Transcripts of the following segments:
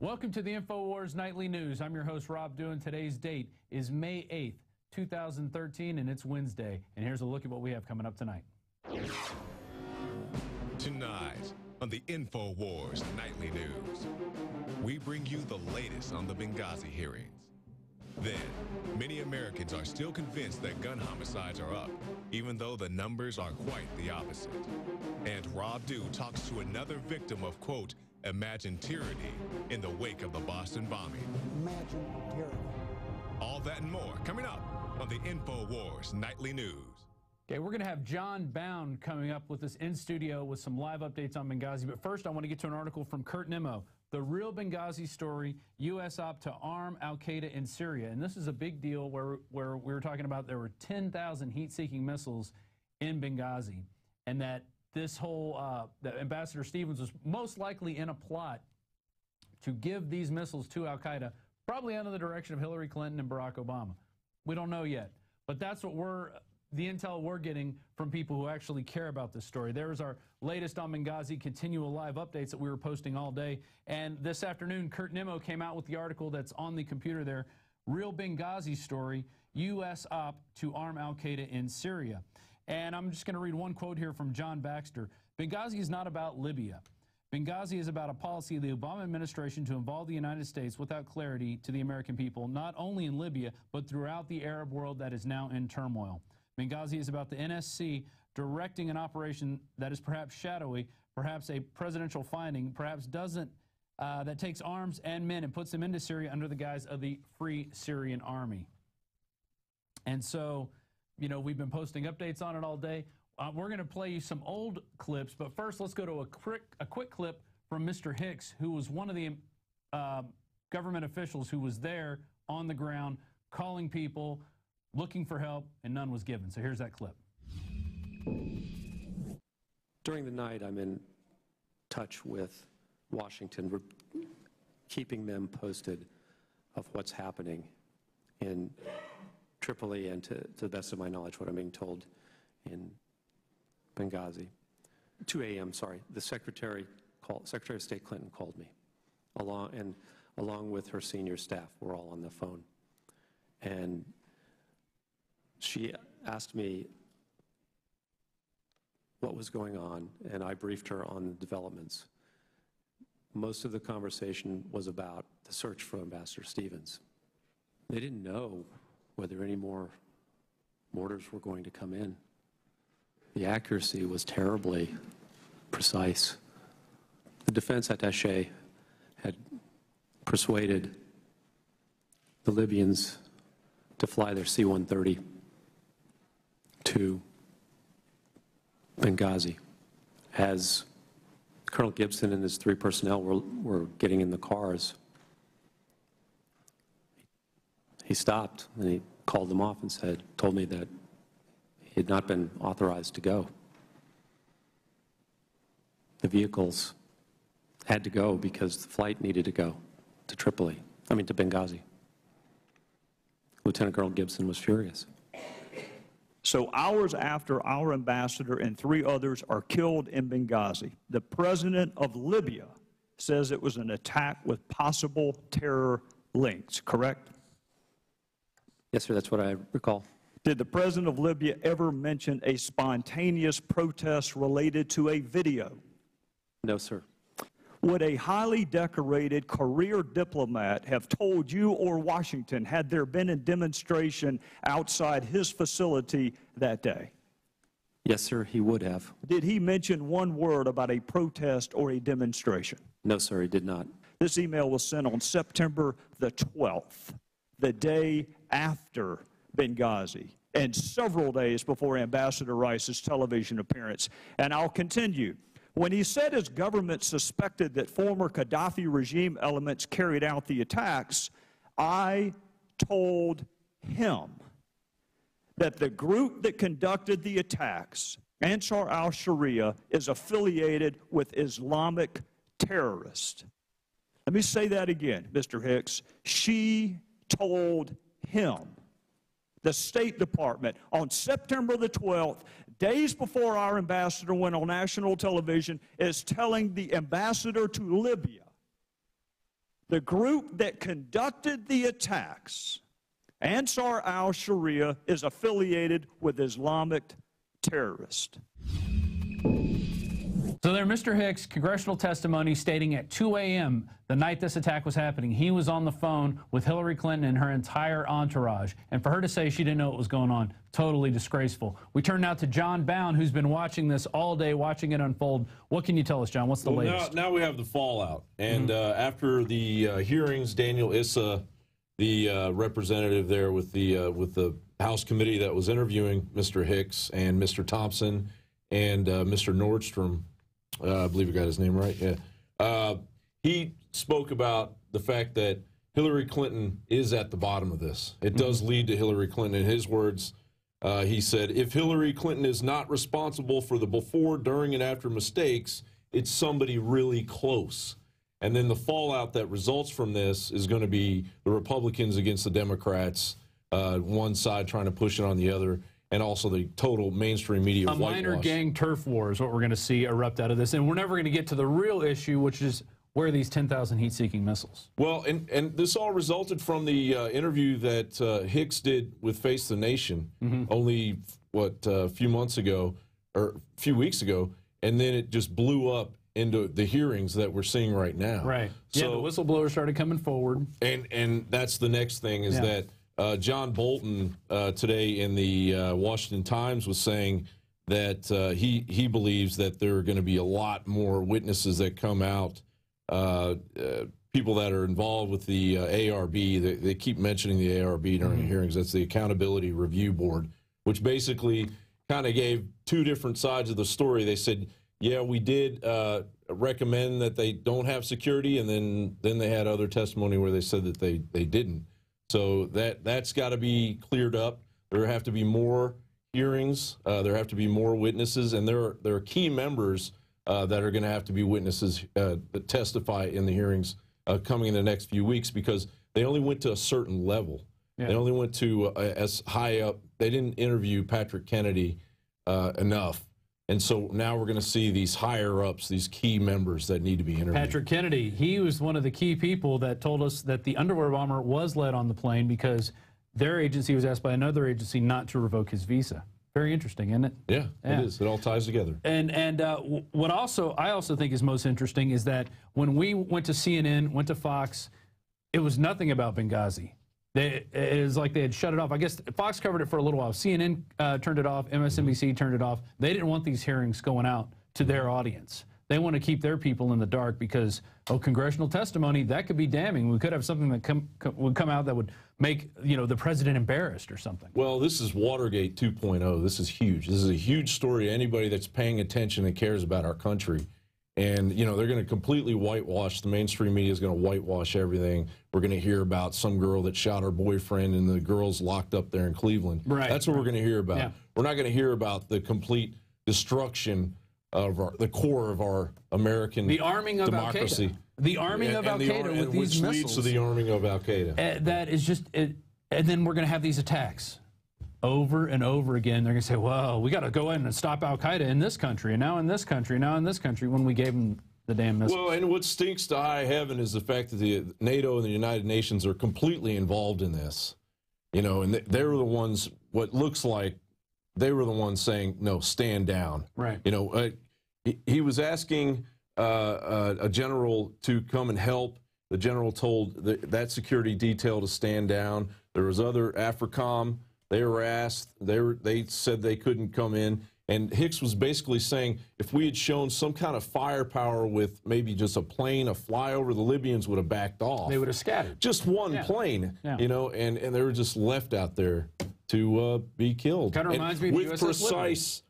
Welcome to the Infowars Nightly News. I'm your host, Rob Dewan. Today's date is May 8th, 2013, and it's Wednesday. And here's a look at what we have coming up tonight. Tonight on the Infowars Nightly News, we bring you the latest on the Benghazi hearings. Then, many Americans are still convinced that gun homicides are up, even though the numbers are quite the opposite. And Rob Dew talks to another victim of, quote, imagined tyranny in the wake of the Boston bombing. Imagine tyranny. All that and more coming up on the Infowars Nightly News. Okay, we're going to have John Bound coming up with us in studio with some live updates on Benghazi. But first, I want to get to an article from Kurt Nimmo, The Real Benghazi Story, U.S. Op to Arm Al-Qaeda in Syria. And this is a big deal where we were talking about there were 10,000 heat-seeking missiles in Benghazi, and that this whole, that Ambassador Stevens was most likely in a plot to give these missiles to Al-Qaeda, probably under the direction of Hillary Clinton and Barack Obama. We don't know yet, but that's what the intel we're getting from people who actually care about this story. There's our latest on Benghazi, continual live updates that we were posting all day. And this afternoon, Kurt Nimmo came out with the article that's on the computer there, Real Benghazi Story, U.S. Op to Arm Al-Qaeda in Syria. And I'm just going to read one quote here from John Baxter. Benghazi is not about Libya. Benghazi is about a policy of the Obama administration to involve the United States without clarity to the American people, not only in Libya, but throughout the Arab world that is now in turmoil. Benghazi is about the NSC directing an operation that is perhaps shadowy, perhaps a presidential finding, perhaps doesn't, that takes arms and men and puts them into Syria under the guise of the Free Syrian Army. And so, you know, we've been posting updates on it all day. We're going to play you some old clips, but first let's go to a quick clip from Mr. Hicks, who was one of the government officials who was there on the ground calling people, looking for help, and none was given. So here's that clip. During the night, I'm in touch with Washington. We're keeping them posted of what's happening in Tripoli and, to the best of my knowledge, what I'm being told in Benghazi. 2 a.m., sorry, the Secretary of State Clinton called me, along with her senior staff. We're all on the phone. And she asked me what was going on, and I briefed her on the developments. Most of the conversation was about the search for Ambassador Stevens. They didn't know whether any more mortars were going to come in. The accuracy was terribly precise. The defense attaché had persuaded the Libyans to fly their C-130 to Benghazi. As Colonel Gibson and his 3 personnel were getting in the cars, he stopped and he called them off and told me that he had not been authorized to go. The vehicles had to go because the flight needed to go to to Benghazi. Lieutenant Colonel Gibson was furious. So hours after our ambassador and 3 others are killed in Benghazi, the president of Libya says it was an attack with possible terror links, correct? Yes, sir, that's what I recall. Did the president of Libya ever mention a spontaneous protest related to a video? No, sir. Would a highly decorated career diplomat have told you or Washington had there been a demonstration outside his facility that day? Yes, sir, he would have. Did he mention one word about a protest or a demonstration? No, sir, he did not. This email was sent on September the 12th, the day after Benghazi, and several days before Ambassador Rice's television appearance. And I'll continue. When he said his government suspected that former Gaddafi regime elements carried out the attacks, I told him that the group that conducted the attacks, Ansar al-Sharia, is affiliated with Islamic terrorists. Let me say that again, Mr. Hicks. She told him, the State Department, on September the 12th, days before our ambassador went on national television, is telling the ambassador to Libya The group that conducted the attacks, Ansar al-Sharia, is affiliated with Islamic terrorists. So there, Mr. Hicks, congressional testimony stating at 2 a.m. the night this attack was happening, he was on the phone with Hillary Clinton and her entire entourage. And for her to say she didn't know what was going on, totally disgraceful. We turn now to John Bound, who's been watching this all day, watching it unfold. What can you tell us, John? What's the latest? Now we have the fallout. And after the hearings, Daniel Issa, the representative there with the House committee that was interviewing Mr. Hicks and Mr. Thompson and Mr. Nordstrom, I believe I got his name right, yeah. He spoke about the fact that Hillary Clinton is at the bottom of this. It does lead to Hillary Clinton. In his words, he said, if Hillary Clinton is not responsible for the before, during, and after mistakes, it's somebody really close. And then the fallout that results from this is going to be the Republicans against the Democrats, one side trying to push it on the other, and also the total mainstream media whitewash. A minor gang turf war is what we're going to see erupt out of this. And we're never going to get to the real issue, which is where are these 10,000 heat-seeking missiles? Well, and this all resulted from the interview that Hicks did with Face the Nation only, a few months ago, or a few weeks ago, and then it just blew up into the hearings that we're seeing right now. Right. So, yeah, the whistleblowers started coming forward. And that's the next thing is that John Bolton today in the Washington Times was saying that he believes that there are going to be a lot more witnesses that come out, people that are involved with the ARB. They keep mentioning the ARB during the hearings. That's the Accountability Review Board, which basically kind of gave two different sides of the story. They said, yeah, we did recommend that they don't have security, and then they had other testimony where they said that they didn't. So that's got to be cleared up. There have to be more hearings. There have to be more witnesses, and there are key members that are going to have to be witnesses that testify in the hearings coming in the next few weeks, because they only went to a certain level. Yeah. They only went to as high up. They didn't interview Patrick Kennedy enough. And so now we're going to see these higher-ups, these key members that need to be interviewed. Patrick Kennedy, he was one of the key people that told us that the underwear bomber was led on the plane because their agency was asked by another agency not to revoke his visa. Very interesting, isn't it? Yeah, it is. It all ties together. And what I also think is most interesting is that when we went to CNN, went to Fox, it was nothing about Benghazi. It was like they had shut it off. I guess Fox covered it for a little while. CNN turned it off. MSNBC turned it off. They didn't want these hearings going out to their audience. They want to keep their people in the dark because, congressional testimony, that could be damning. We could have something that would come out that would make, the president embarrassed or something. Well, this is Watergate 2.0. This is huge. This is a huge story to anybody that's paying attention and cares about our country. And, they're going to completely whitewash. The mainstream media is going to whitewash everything. We're going to hear about some girl that shot her boyfriend and the girl's locked up there in Cleveland. Right. That's what we're going to hear about. Yeah. We're not going to hear about the complete destruction of the core of our American democracy. The arming of Al-Qaeda. The arming of Al-Qaeda with these missiles. Which leads to the arming of Al-Qaeda. That is just, and then we're going to have these attacks. Over and over again, they're going to say, well, we got to go in and stop Al-Qaeda in this country, and now in this country, now in this country, when we gave them the damn missiles. Well, and what stinks to high heaven is the fact that the NATO and the United Nations are completely involved in this. And they were the ones, what looks like, they were the ones saying, no, stand down. Right. He was asking a general to come and help. The general told that security detail to stand down. There was other AFRICOM. They were asked, they said they couldn't come in. And Hicks was basically saying if we had shown some kind of firepower with maybe just a plane, a flyover, the Libyans would have backed off. They would have scattered. Just one plane, and they were just left out there to be killed. Kind of reminds me of USS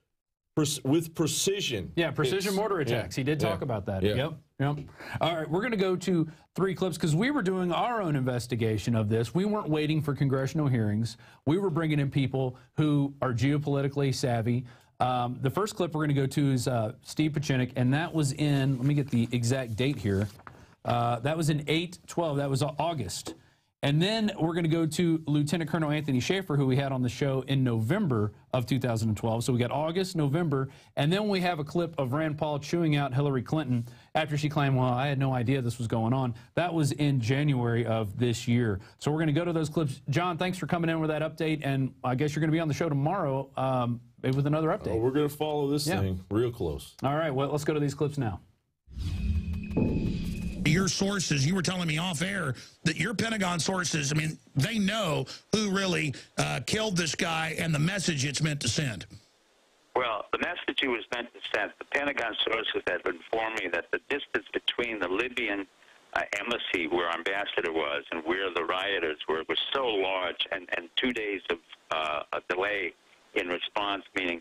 with precision. Yeah, precision mortar attacks. He did talk about that. Yeah. Yep. All right, we're going to go to 3 clips because we were doing our own investigation of this. We weren't waiting for congressional hearings. We were bringing in people who are geopolitically savvy. The first clip we're going to go to is Steve Pachinik, and that was in, let me get the exact date here. That was in 8/12. That was August. And then we're going to go to Lieutenant Colonel Anthony Schaefer, who we had on the show in November of 2012. So we got August, November, and then we have a clip of Rand Paul chewing out Hillary Clinton after she claimed, well, I had no idea this was going on. That was in January of this year. So we're going to go to those clips. John, thanks for coming in with that update, and I guess you're going to be on the show tomorrow with another update. We're going to follow this thing real close. All right, well, let's go to these clips now. Your sources, you were telling me off air that your Pentagon sources, I mean, they know who really killed this guy and the message it's meant to send. Well, the message it was meant to send, the Pentagon sources had informed me that the distance between the Libyan embassy where our ambassador was and where the rioters were was so large, and 2 days of a delay in response, meaning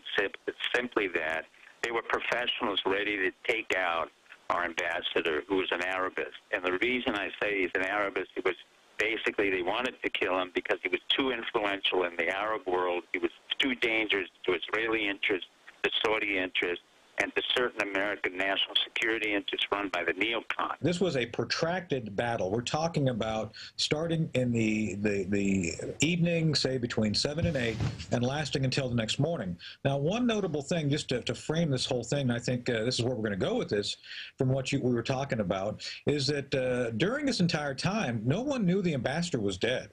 simply that they were professionals ready to take out our ambassador, who was an Arabist. And the reason I say he's an Arabist, it was basically they wanted to kill him because he was too influential in the Arab world. He was too dangerous to Israeli interests, to Saudi interests, and to certain American national security interests run by the neocons. This was a protracted battle. We're talking about starting in the evening, say between 7 and 8, and lasting until the next morning. Now, one notable thing, just to frame this whole thing, I think this is where we're going to go with this, from what we were talking about, is that during this entire time, no one knew the ambassador was dead.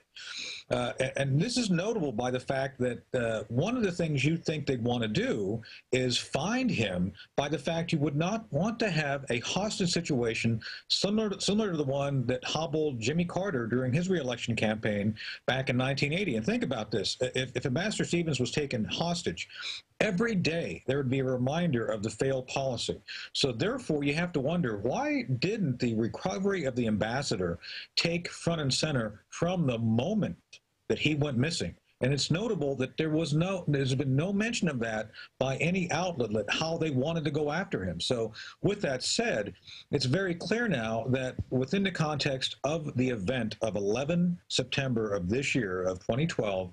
And this is notable by the fact that one of the things you'd think they'd want to do is find him by the fact you would not want to have a hostage situation similar to the one that hobbled Jimmy Carter during his reelection campaign back in 1980. And think about this. If Ambassador Stevens was taken hostage, every day there would be a reminder of the failed policy. So therefore, you have to wonder, why didn't the recovery of the ambassador take front and center from the moment that he went missing? And it's notable that there's been no mention of that by any outlet, how they wanted to go after him. So with that said, it's very clear now that within the context of the event of 11 September of this year, of 2012,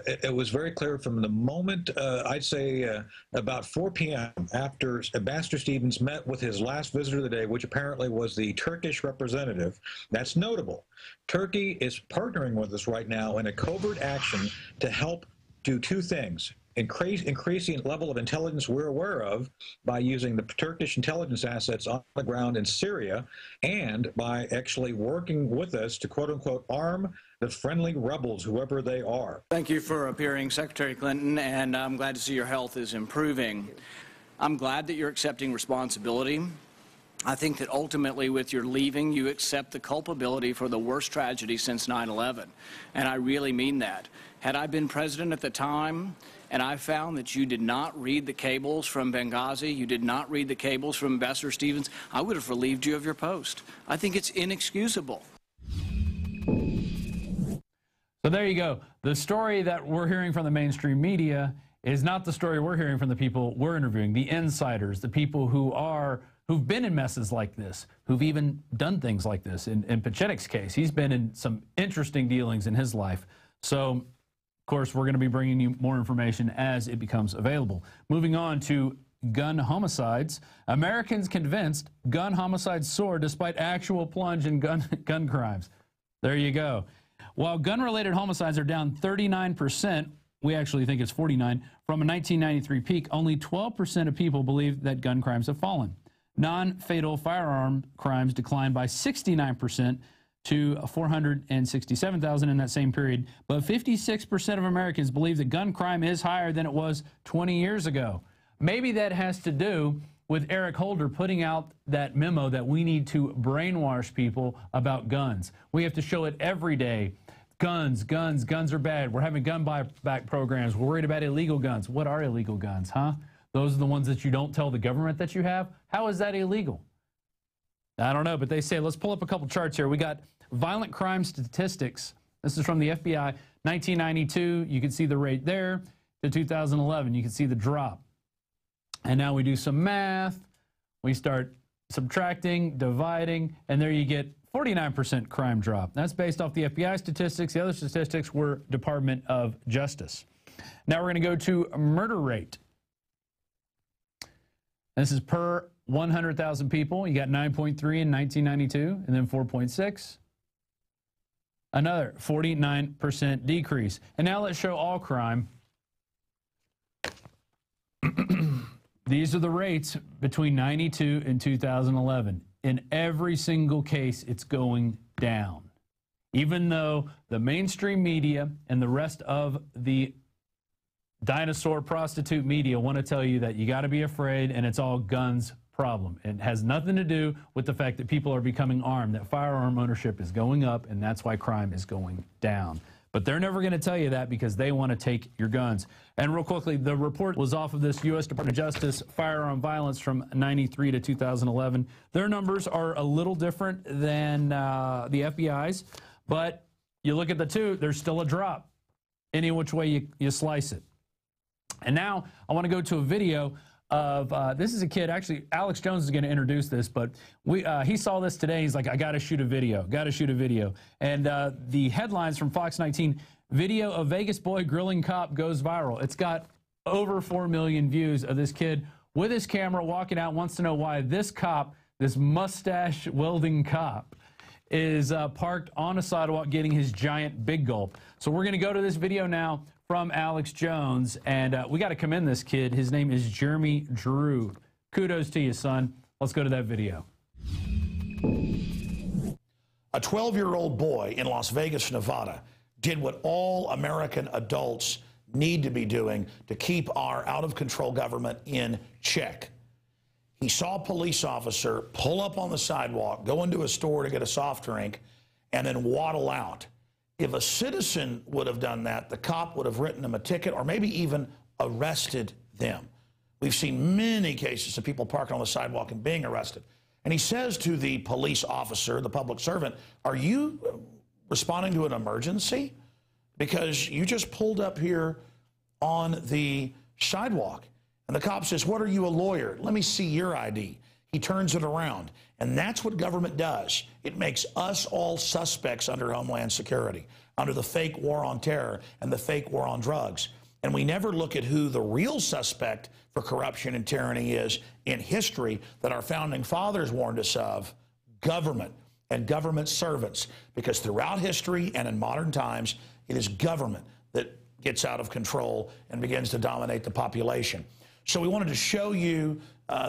it was very clear from the moment, I'd say about 4 p.m. after Ambassador Stevens met with his last visitor of the day, which apparently was the Turkish representative. That's notable. Turkey is partnering with us right now in a covert action to help do two things: increasing level of intelligence we're aware of by using the Turkish intelligence assets on the ground in Syria, and by actually working with us to quote-unquote arm the friendly rebels, whoever they are. Thank you for appearing, Secretary Clinton, and I'm glad to see your health is improving. I'm glad that you're accepting responsibility. I think that ultimately with your leaving, you accept the culpability for the worst tragedy since 9/11, and I really mean that. Had I been president at the time, and I found that you did not read the cables from Benghazi, you did not read the cables from Ambassador Stevens, I would have relieved you of your post. I think it's inexcusable. So there you go. The story that we're hearing from the mainstream media is not the story we're hearing from the people we're interviewing, the insiders, the people who've been in messes like this, who've even done things like this. In Pachenik's case, he's been in some interesting dealings in his life. So, of course, we're going to be bringing you more information as it becomes available. Moving on to gun homicides. Americans convinced gun homicides soar despite actual plunge in gun crimes. There you go. While gun-related homicides are down 39%, we actually think it's 49%, from a 1993 peak, only 12% of people believe that gun crimes have fallen. Non-fatal firearm crimes declined by 69% to 467,000 in that same period, but 56% of Americans believe that gun crime is higher than it was 20 years ago. Maybe that has to do with Eric Holder putting out that memo that we need to brainwash people about guns. We have to show it every day. Guns are bad. We're having gun buyback programs. We're worried about illegal guns. What are illegal guns, huh? Those are the ones that you don't tell the government that you have? How is that illegal? I don't know, but they say, let's pull up a couple charts here. We got violent crime statistics. This is from the FBI. 1992, you can see the rate there. To 2011, you can see the drop. And now we do some math. We start subtracting, dividing, and there you get 49% crime drop. That's based off the FBI statistics. The other statistics were Department of Justice. Now we're going to go to murder rate. This is per 100,000 people. You got 9.3 in 1992, and then 4.6. Another 49% decrease. And now let's show all crime. These are the rates between 92 and 2011. In every single case, it's going down. Even though the mainstream media and the rest of the dinosaur prostitute media want to tell you that you got to be afraid and it's all guns problem. It has nothing to do with the fact that people are becoming armed, that firearm ownership is going up, and that's why crime is going down. But they're never going to tell you that because they want to take your guns. And real quickly, the report was off of this U.S. Department of Justice firearm violence from 93 to 2011. Their numbers are a little different than the FBI's, but you look at the two, there's still a drop any which way you slice it. And now I want to go to a video of, this is a kid, actually, Alex Jones is going to introduce this, but he saw this today. He's like, I got to shoot a video, And the headlines from Fox 19, video of Vegas boy grilling cop goes viral. It's got over 4 million views of this kid with his camera walking out, wants to know why this cop, this mustache welding cop, is parked on a sidewalk getting his giant big gulp. So we're going to go to this video now from Alex Jones, and we got to commend this kid. His name is Jeremy Drew. Kudos to you, son. Let's go to that video. A 12-year-old boy in Las Vegas, Nevada, did what all American adults need to be doing to keep our out-of-control government in check. He saw a police officer pull up on the sidewalk, go into a store to get a soft drink, and then waddle out. If a citizen would have done that, the cop would have written them a ticket or maybe even arrested them. We've seen many cases of people parking on the sidewalk and being arrested. And he says to the police officer, the public servant, are you responding to an emergency? Because you just pulled up here on the sidewalk. And the cop says, what are you, a lawyer? Let me see your ID. He turns it around. And that's what government does. It makes us all suspects under Homeland Security, under the fake war on terror and the fake war on drugs. And we never look at who the real suspect for corruption and tyranny is in history that our founding fathers warned us of: government and government servants. Because throughout history and in modern times, it is government that gets out of control and begins to dominate the population. So we wanted to show you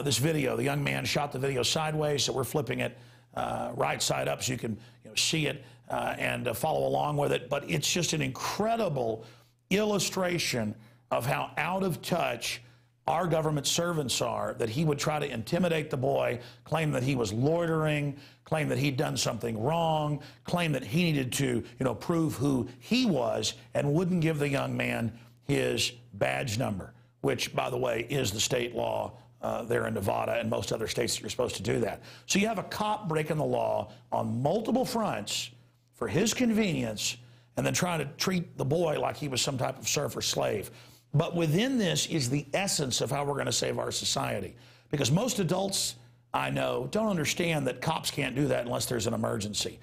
this video. The young man shot the video sideways, so we're flipping it right side up so you can see it and follow along with it. But it's just an incredible illustration of how out of touch our government servants are, that he would try to intimidate the boy, claim that he was loitering, claim that he'd done something wrong, claim that he needed to, prove who he was, and wouldn't give the young man his badge number, which, by the way, is the state law there in Nevada and most other states that you're supposed to do that. So you have a cop breaking the law on multiple fronts for his convenience and then trying to treat the boy like he was some type of serf or slave. But within this is the essence of how we're going to save our society. Because most adults I know don't understand that cops can't do that unless there's an emergency.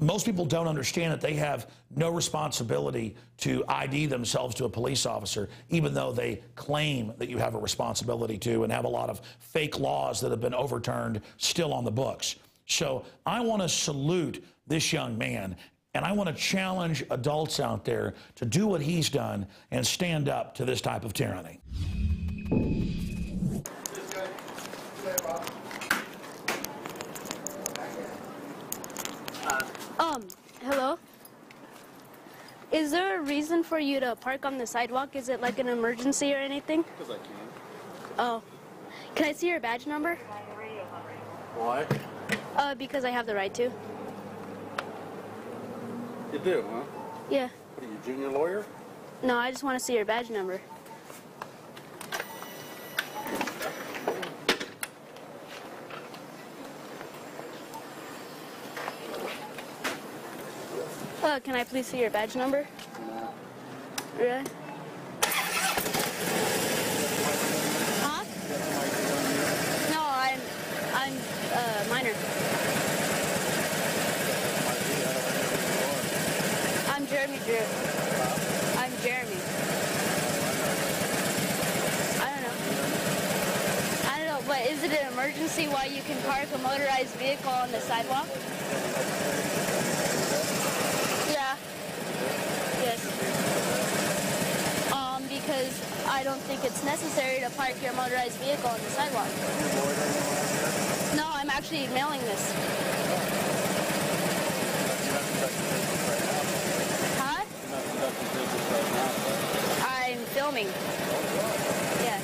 Most people don't understand that they have no responsibility to ID themselves to a police officer, even though they claim that you have a responsibility to, and have a lot of fake laws that have been overturned still on the books. So I want to salute this young man, and I want to challenge adults out there to do what he's done and stand up to this type of tyranny. Hello? Is there a reason for you to park on the sidewalk? Is it like an emergency or anything? Because I can. Oh. Can I see your badge number? Why? Because I have the right to. You do, huh? Yeah. What are you, junior lawyer? No, I just want to see your badge number. Can I please see your badge number? No. Really? Huh? No, I'm minor. I'm Jeremy Drew. I'm Jeremy. I don't know, but is it an emergency why you can park a motorized vehicle on the sidewalk? I don't think it's necessary to park your motorized vehicle on the sidewalk. No, I'm actually mailing this. Huh? I'm filming. Yeah.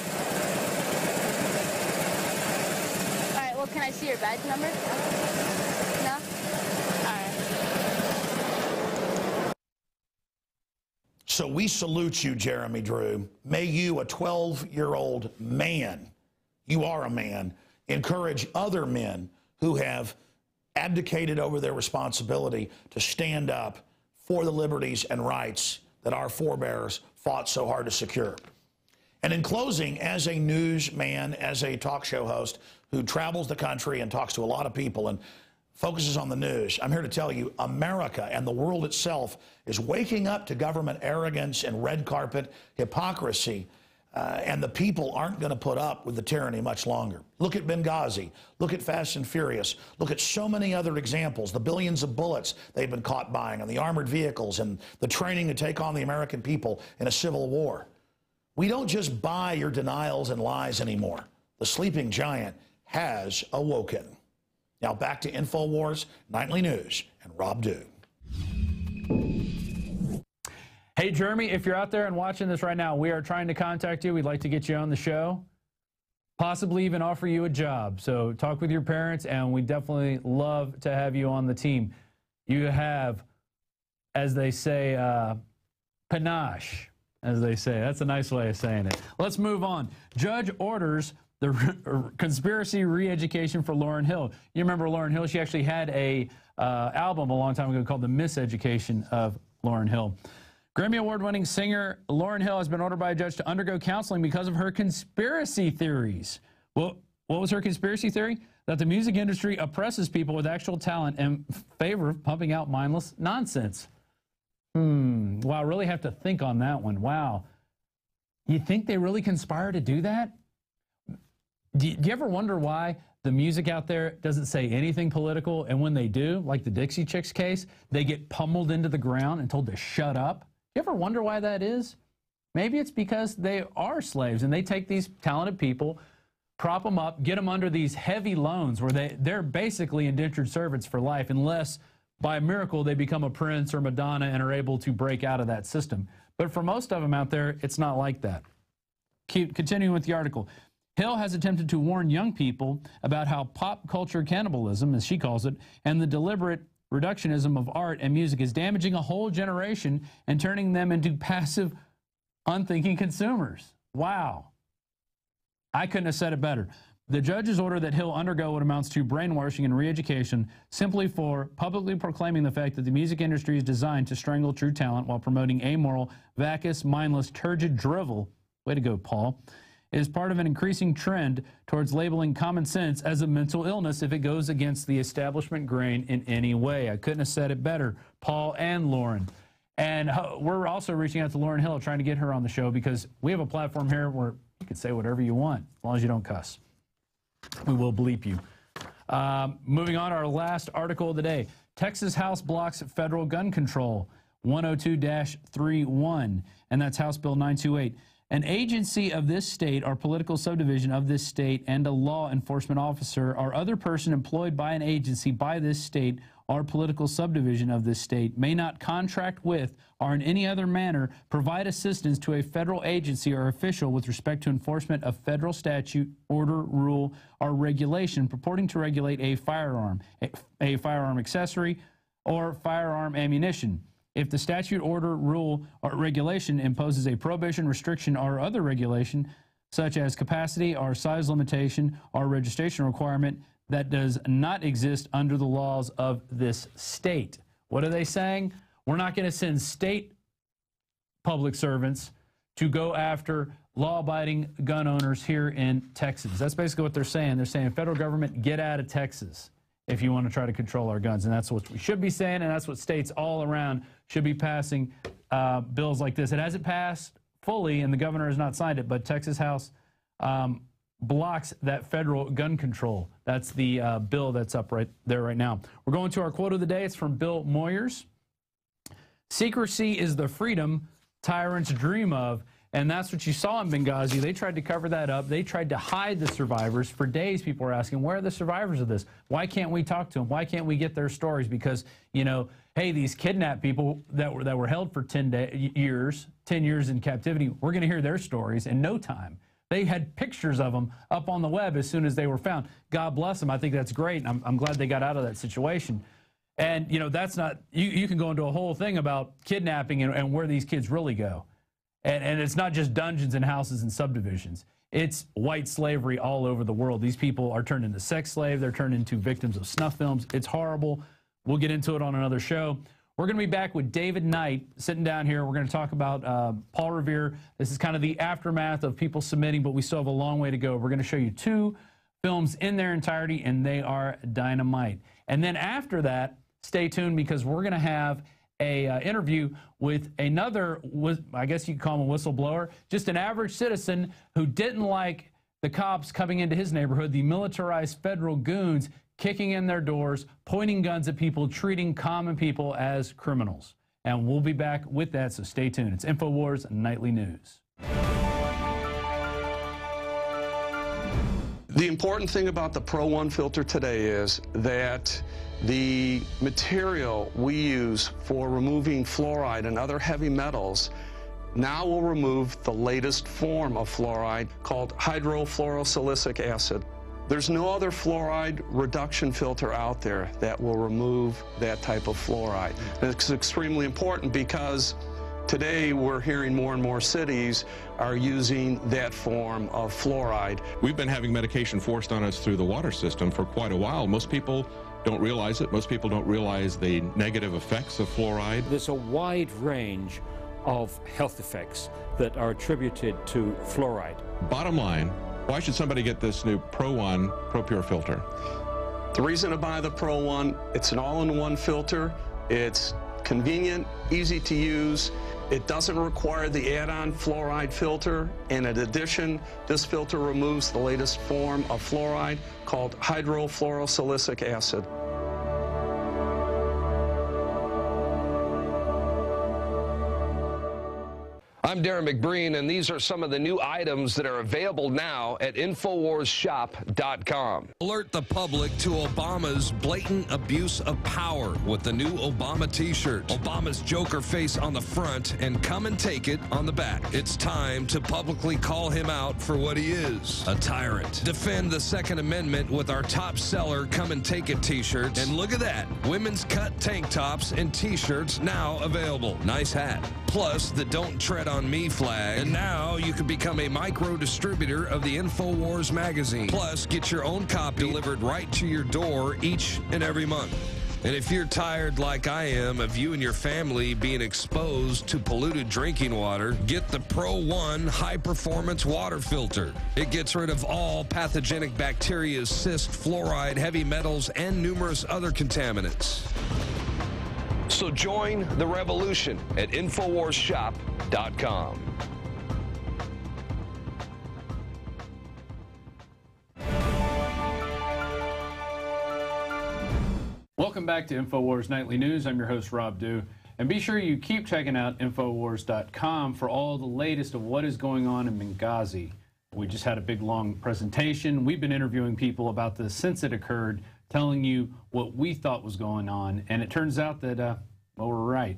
All right, well, can I see your badge number? No? All right. So we salute you, Jeremy Drew. May you, a 12-year-old man, you are a man, encourage other men who have abdicated over their responsibility to stand up for the liberties and rights that our forebears fought so hard to secure. And in closing, as a newsman, as a talk show host who travels the country and talks to a lot of people and focuses on the news, I'm here to tell you America and the world itself is waking up to government arrogance and red carpet hypocrisy, and the people aren't going to put up with the tyranny much longer. Look at Benghazi. Look at Fast and Furious. Look at so many other examples, the billions of bullets they've been caught buying, and the armored vehicles, and the training to take on the American people in a civil war. We don't just buy your denials and lies anymore. The sleeping giant has awoken. Now back to Infowars Nightly News and Rob Dew. Hey, Jeremy, if you're out there and watching this right now, we are trying to contact you. We'd like to get you on the show, possibly even offer you a job. So talk with your parents, and we definitely love to have you on the team. You have, as they say, panache, as they say. That's a nice way of saying it. Let's move on. Judge orders the conspiracy re-education for Lauryn Hill. You remember Lauryn Hill? She actually had a album a long time ago called The Miseducation of Lauryn Hill. Grammy Award-winning singer Lauryn Hill has been ordered by a judge to undergo counseling because of her conspiracy theories. Well, what was her conspiracy theory? That the music industry oppresses people with actual talent in favor of pumping out mindless nonsense. Wow, I really have to think on that one. Wow. You think they really conspire to do that? Do you ever wonder why the music out there doesn't say anything political, and when they do, like the Dixie Chicks case, they get pummeled into the ground and told to shut up? You ever wonder why that is? Maybe it's because they are slaves, and they take these talented people, prop them up, get them under these heavy loans where they're basically indentured servants for life, unless by a miracle they become a prince or Madonna and are able to break out of that system. But for most of them out there, it's not like that. Continuing with the article. Hill has attempted to warn young people about how pop culture cannibalism, as she calls it, and the deliberate reductionism of art and music is damaging a whole generation and turning them into passive, unthinking consumers. Wow. I couldn't have said it better. The judge's order that Hill undergo what amounts to brainwashing and re-education simply for publicly proclaiming the fact that the music industry is designed to strangle true talent while promoting amoral, vacuous, mindless, turgid drivel. Way to go, Paul. Is part of an increasing trend towards labeling common sense as a mental illness if it goes against the establishment grain in any way. I couldn't have said it better, Paul and Lauryn. And we're also reaching out to Lauryn Hill, trying to get her on the show, because we have a platform here where you can say whatever you want, as long as you don't cuss. We will bleep you. Moving on, our last article of the day. Texas House blocks federal gun control, 102-31, and that's House Bill 928. An agency of this state or political subdivision of this state and a law enforcement officer or other person employed by an agency by this state or political subdivision of this state may not contract with or in any other manner provide assistance to a federal agency or official with respect to enforcement of federal statute, order, rule, or regulation purporting to regulate a firearm accessory, or firearm ammunition. If the statute, order, rule, or regulation imposes a prohibition, restriction, or other regulation, such as capacity or size limitation or registration requirement that does not exist under the laws of this state. What are they saying? We're not going to send state public servants to go after law-abiding gun owners here in Texas. That's basically what they're saying. They're saying, federal government, get out of Texas if you want to try to control our guns. And that's what we should be saying, and that's what states all around should be passing bills like this. It hasn't passed fully, and the governor has not signed it, but Texas House blocks that federal gun control. That's the bill that's up right there right now. We're going to our quote of the day. It's from Bill Moyers. Secrecy is the freedom tyrants dream of, And that's what you saw in Benghazi. They tried to cover that up. They tried to hide the survivors. For days, people were asking, where are the survivors of this? Why can't we talk to them? Why can't we get their stories? Because, you know, hey, these kidnapped people that were held for 10 years in captivity, we're going to hear their stories in no time. They had pictures of them up on the web as soon as they were found. God bless them. I think that's great. And I'm glad they got out of that situation. And, you know, that's not, you can go into a whole thing about kidnapping and where these kids really go. And it's not just dungeons and houses and subdivisions. It's white slavery all over the world. These people are turned into sex slaves. They're turned into victims of snuff films. It's horrible. We'll get into it on another show. We're going to be back with David Knight sitting down here. We're going to talk about Paul Revere. This is kind of the aftermath of people submitting, but we still have a long way to go. We're going to show you 2 films in their entirety, and they are dynamite. And then after that, stay tuned, because we're going to have a interview with another, I guess you could call him a whistleblower, just an average citizen who didn't like the cops coming into his neighborhood, the militarized federal goons kicking in their doors, pointing guns at people, treating common people as criminals. And we'll be back with that, so stay tuned. It's Infowars Nightly News. The important thing about the Pro One filter today is that the material we use for removing fluoride and other heavy metals now will remove the latest form of fluoride called hydrofluorosilicic acid. There's no other fluoride reduction filter out there that will remove that type of fluoride. And it's extremely important because today we're hearing more and more cities are using that form of fluoride. We've been having medication forced on us through the water system for quite a while. Most people don't realize it. Most people don't realize the negative effects of fluoride. There's a wide range of health effects that are attributed to fluoride. Bottom line, why should somebody get this new Pro One Pro Pure filter? The reason to buy the Pro One, it's an all-in-one filter. It's convenient, easy to use. It doesn't require the add-on fluoride filter. And in addition, this filter removes the latest form of fluoride called hydrofluorosilicic acid. I'm Darren McBreen, and these are some of the new items that are available now at InfoWarsShop.com. Alert the public to Obama's blatant abuse of power with the new Obama t-shirt. Obama's Joker face on the front and "Come and Take It" on the back. It's time to publicly call him out for what he is, a tyrant. Defend the Second Amendment with our top seller "Come and Take It" t-shirts. And look at that, women's cut tank tops and t-shirts now available. Nice hat. Plus the "Don't Tread on Me" flag. And now you can become a micro distributor of the Infowars magazine. Plus, get your own copy delivered right to your door each and every month. And if you're tired, like I am, of you and your family being exposed to polluted drinking water, get the Pro One high-performance water filter. It gets rid of all pathogenic bacteria, cyst, fluoride, heavy metals, and numerous other contaminants. So join the revolution at InfoWarsShop.com. Welcome back to Infowars Nightly News. I'm your host, Rob Dew. And be sure you keep checking out Infowars.com for all the latest of what is going on in Benghazi. We just had a big, long presentation. We've been interviewing people about this since it occurred, telling you what we thought was going on. And it turns out that, well, we're right.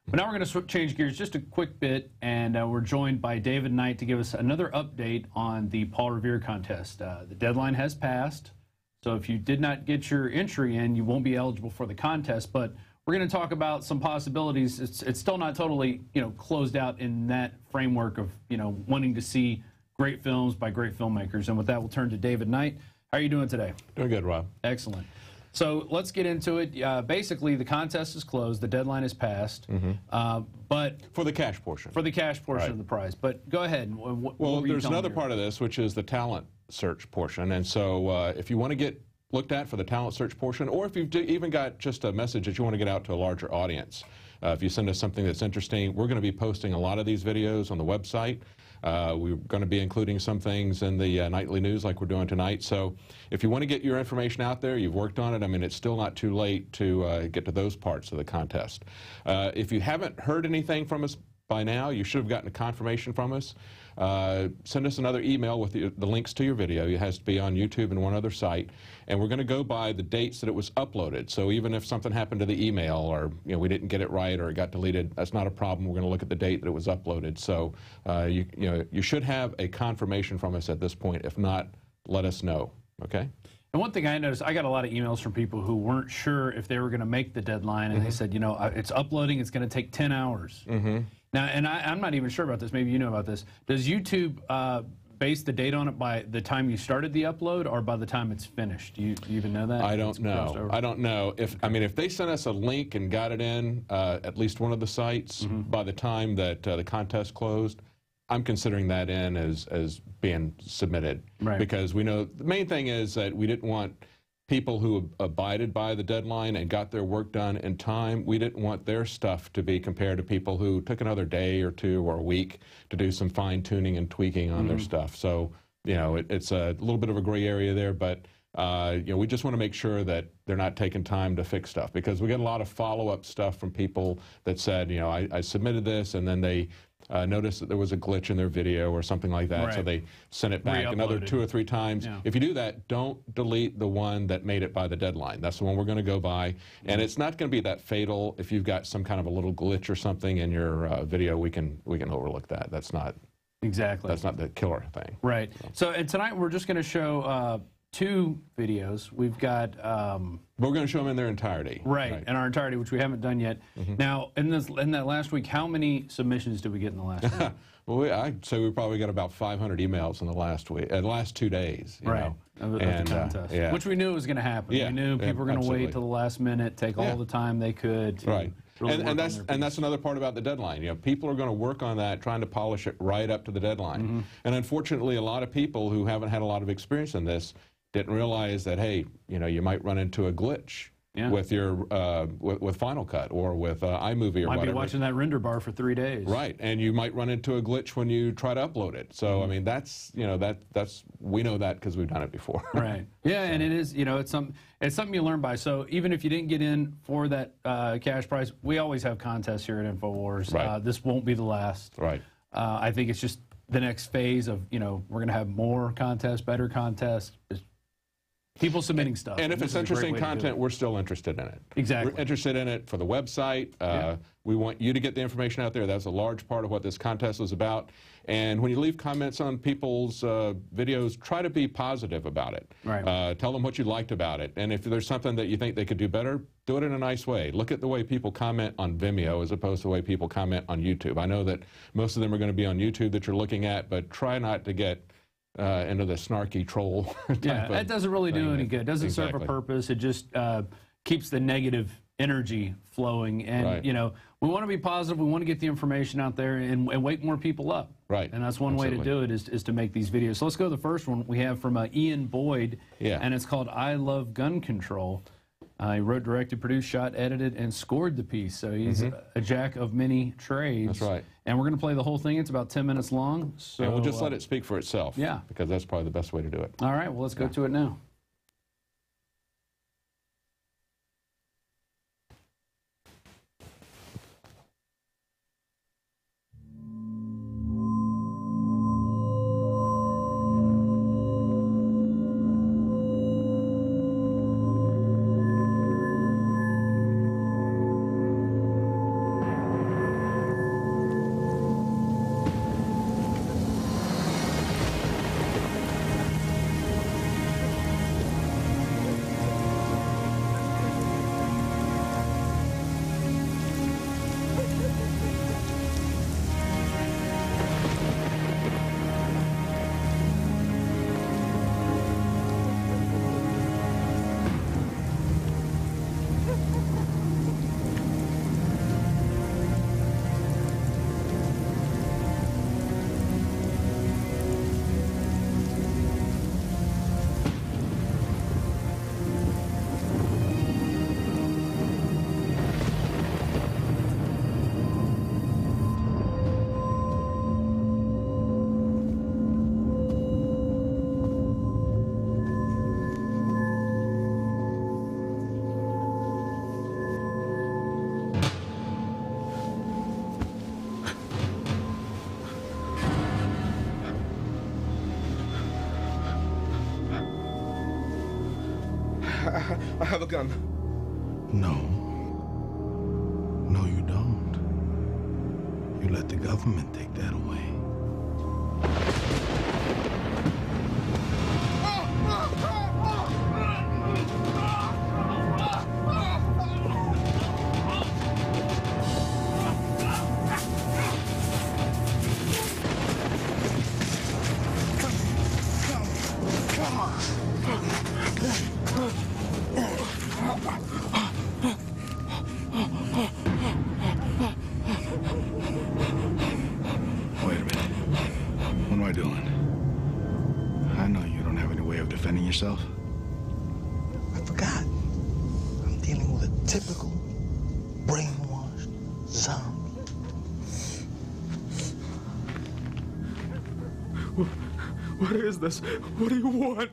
But now we're going to change gears just a quick bit, and we're joined by David Knight to give us another update on the Paul Revere contest. The deadline has passed, so if you did not get your entry in, you won't be eligible for the contest. But we're going to talk about some possibilities. It's still not totally, closed out in that framework of, wanting to see great films by great filmmakers. And with that, we'll turn to David Knight. How are you doing today? Doing good, Rob. Excellent. So let's get into it. Basically, the contest is closed. The deadline is passed. But for the cash portion. For the cash portion of the prize. But go ahead. Well, there's another part of this, which is the talent search portion. And so if you want to get looked at for the talent search portion, or if you've even got just a message that you want to get out to a larger audience, if you send us something that's interesting, we're going to be posting a lot of these videos on the website. We're going to be including some things in the nightly news like we're doing tonight. So if you want to get your information out there, you've worked on it, I mean, it's still not too late to get to those parts of the contest. If you haven't heard anything from us by now. You should have gotten a confirmation from us. Send us another email with the links to your video. It has to be on YouTube and one other site. And we're going to go by the dates that it was uploaded. So even if something happened to the email, or we didn't get it right, or it got deleted, that's not a problem. We're going to look at the date that it was uploaded. So you should have a confirmation from us at this point. If not, let us know. Okay. And one thing I noticed, I got a lot of emails from people who weren't sure if they were going to make the deadline, and they said, it's uploading, it's going to take 10 hours. Now, and I'm not even sure about this. Maybe you know about this. Does YouTube base the date on it by the time you started the upload, or by the time it's finished? Do you even know that? I don't know. I don't know. If they sent us a link and got it in at least one of the sites by the time that the contest closed, I'm considering that in as being submitted. Right. Because we know the main thing is that we didn't want people who abided by the deadline and got their work done in time. We didn't want their stuff to be compared to people who took another day or two or a week to do some fine tuning and tweaking on their stuff. So, it's a little bit of a gray area there, but we just want to make sure that they're not taking time to fix stuff, because we get a lot of follow-up stuff from people that said, I submitted this, and then they noticed that there was a glitch in their video or something like that, so they sent it back another 2 or 3 times. If you do that, don't delete the one that made it by the deadline. That's the one we're going to go by, and it's not going to be that fatal. If you've got some kind of a little glitch or something in your video, we can overlook that. That's not that's not the killer thing. Right. So and tonight we're just going to show 2 videos. We've got we're going to show them in their entirety. Right, in our entirety, which we haven't done yet. Now, in that last week, how many submissions did we get in the last week? Well, I'd say we probably got about 500 emails in the last week, the last 2 days. You know? Of the contest, which we knew was going to happen. We knew people were going to wait till the last minute, take all the time they could. To really and that's another part about the deadline. People are going to work on that, trying to polish it right up to the deadline. And unfortunately, a lot of people who haven't had a lot of experience in this didn't realize that, hey, you might run into a glitch with your with Final Cut or with iMovie or whatever. Might be watching that render bar for 3 days. Right, and you might run into a glitch when you try to upload it. So I mean, that's we know that because we've done it before. Right. Yeah, and it is it's something you learn by. So even if you didn't get in for that cash prize, we always have contests here at Infowars. Right. This won't be the last. Right. I think it's just the next phase of we're going to have more contests, better contests. People submitting stuff. And if it's interesting content, we're still interested in it. Exactly. We're interested in it for the website. We want you to get the information out there. That's a large part of what this contest was about. And when you leave comments on people's videos, try to be positive about it. Right. Tell them what you liked about it. And if there's something that you think they could do better, do it in a nice way. Look at the way people comment on Vimeo as opposed to the way people comment on YouTube. I know that most of them are going to be on YouTube that you're looking at, but try not to get into the snarky troll type that doesn't really do any good. It doesn't serve a purpose. It just keeps the negative energy flowing. And, we want to be positive. We want to get the information out there and wake more people up. Right. And that's one way to do it is to make these videos. So let's go to the first one we have from Ian Boyd. And it's called I Love Gun Control. He wrote, directed, produced, shot, edited, and scored the piece. So he's a jack of many trades. That's right. And we're going to play the whole thing. It's about 10 minutes long. So and we'll just let it speak for itself. Yeah. Because that's probably the best way to do it. All right. Well, let's go to it now. I have a gun. No. No, you don't. You let the government take that away. Yourself? I forgot. I'm dealing with a typical brainwashed zombie. What is this? What do you want?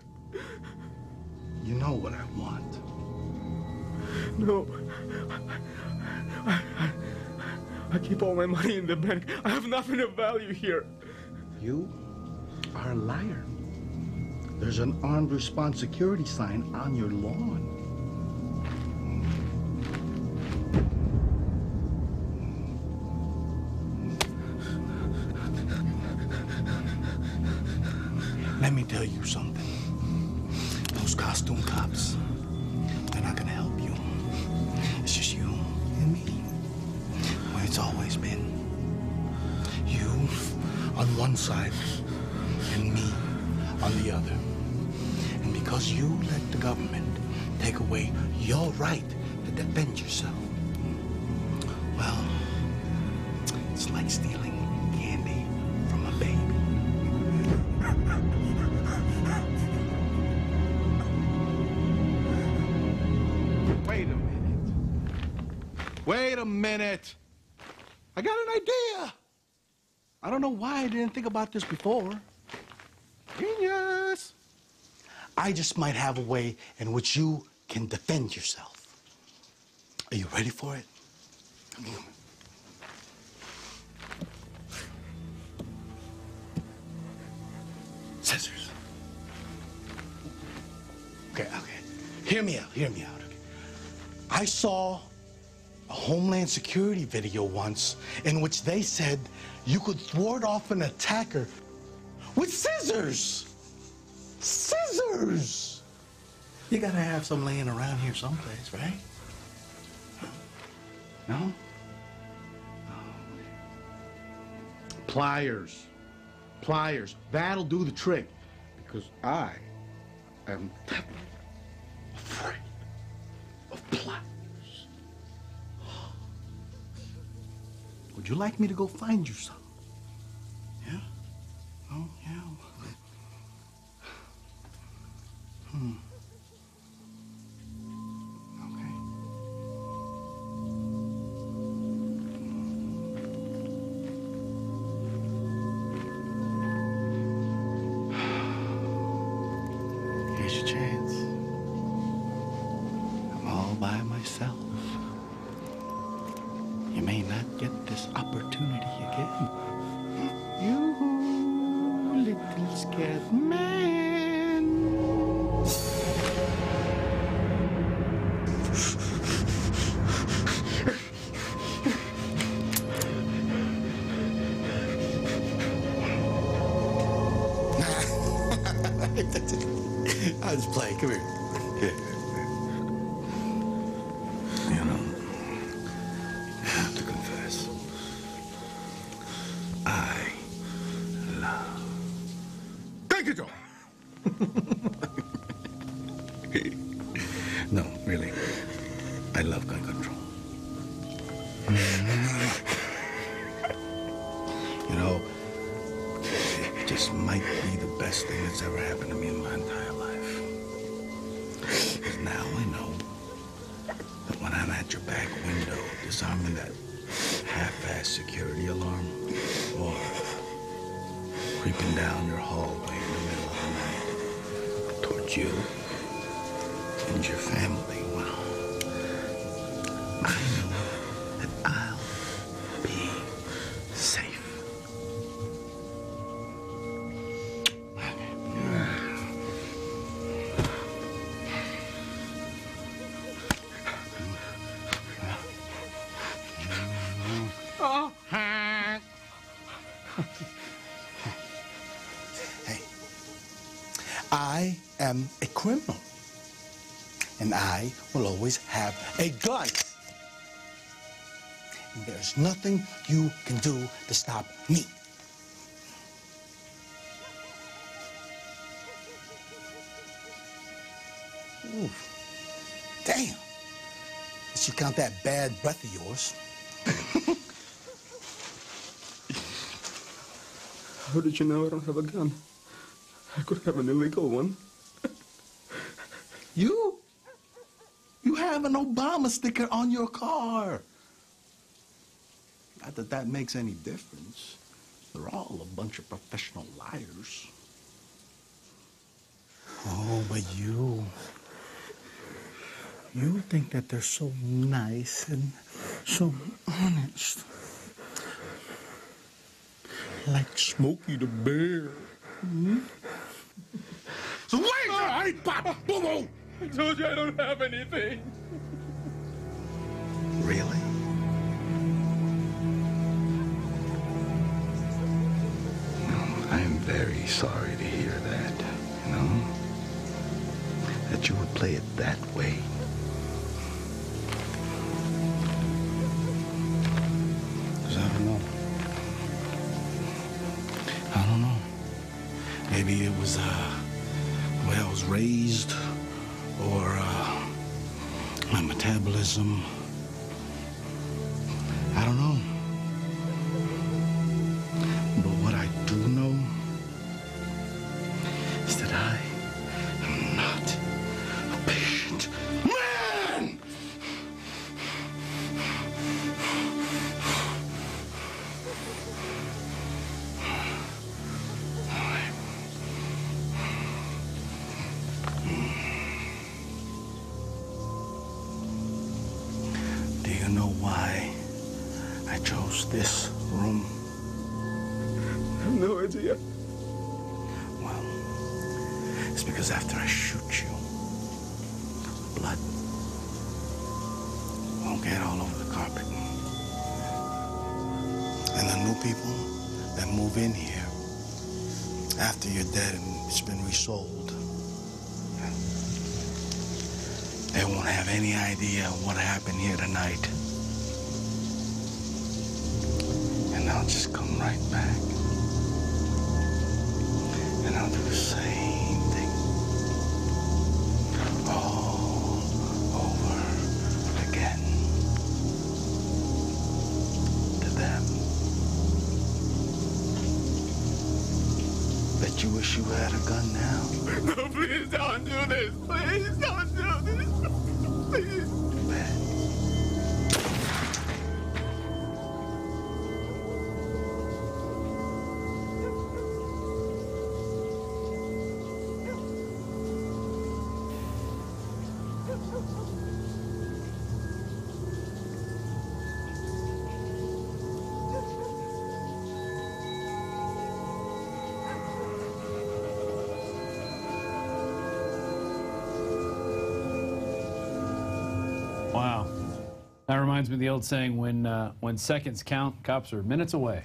You know what I want. No. I keep all my money in the bank. I have nothing of value here. You are a liar. There's an armed response security sign on your lawn. Let me tell you something. Those costume cops, they're not gonna help you. It's just you and me. Well, it's always been. You on one side and me on the other. And because you let the government take away your right to defend yourself, well, it's like stealing candy from a baby. Wait a minute. Wait a minute. I got an idea. I don't know why I didn't think about this before. Genius. I just might have a way in which you can defend yourself. Are you ready for it? Scissors. Okay. Hear me out. Okay. I saw a Homeland Security video once in which they said you could thwart off an attacker with scissors. Scissors! You gotta have some laying around here someplace, right? No? Pliers. Pliers. That'll do the trick. Because I am afraid of pliers. Would you like me to go find you some? Yeah? Oh, yeah. Okay. Here's your chance. I'm all by myself. You may not get this opportunity again. You little scared man. I'll just play. Come here. Here. You know, I have to confess. I love. Thank you, Joe. No, really. I love gun control. You know, it just might be the best thing that's ever happened to me in my entire life. Because now I know that when I'm at your back window disarming that half-assed security alarm, or creeping down your hallway in the middle of the night towards you and your family, well, I know that I'll be safe. Hey, I am a criminal, and I will always have a gun. And there's nothing you can do to stop me. Ooh, damn. Did you count that bad breath of yours? How did you know I don't have a gun? I could have an illegal one. You have an Obama sticker on your car. Not that that makes any difference. They're all a bunch of professional liars. Oh, but you think that they're so nice and so honest. Like Smokey the Bear. Hmm? So wait! Hey, Pop! Boo-boo! I told you I don't have anything. Really? I am very sorry to hear that, you know? That you would play it that way. Because I don't know. I don't know. Maybe it was the way I was raised, or my metabolism. I don't know. But what I do know is that I am not a patient man! Do you know why I chose this room? I have no idea. Well, it's because after I shoot you, blood won't get all over the carpet. And the new people that move in here after you're dead and it's been resold, they won't have any idea what happened here tonight. And I'll just come right back. And I'll do the same thing. All over again. To them. Bet you wish you had a gun now. No, please don't do this. Please don't do this. Please. Too bad. Wow. That reminds me of the old saying, when seconds count, cops are minutes away.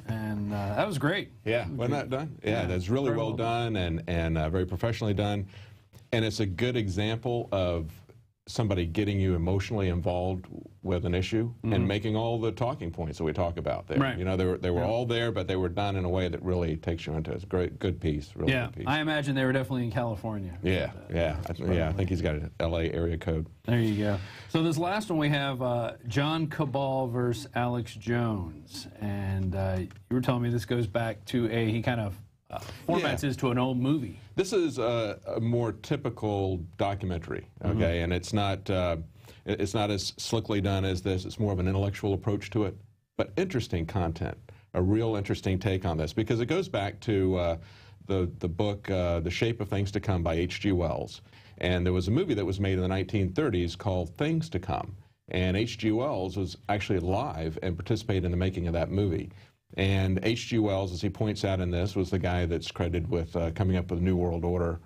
And that was great. Yeah, wasn't that done? Yeah, that's really very well done and very professionally done. And it's a good example of somebody getting you emotionally involved with an issue and making all the talking points that we talk about there. Right. You know, they were all there, but they were done in a way that really takes you into it. It's a great, good piece. Really Yeah, good piece. I imagine they were definitely in California. Yeah, I think he's got an LA area code. There you go. So this last one we have John Cabal versus Alex Jones. And you were telling me this goes back to he kind of formats this to an old movie. This is a more typical documentary, okay, and it's not as slickly done as this. It's more of an intellectual approach to it, but interesting content, a real interesting take on this, because it goes back to the book The Shape of Things to Come by H.G. Wells, and there was a movie that was made in the 1930s called Things to Come, and H.G. Wells was actually alive and participated in the making of that movie. And H.G. Wells, as he points out in this, was the guy that's credited with coming up with the New World Order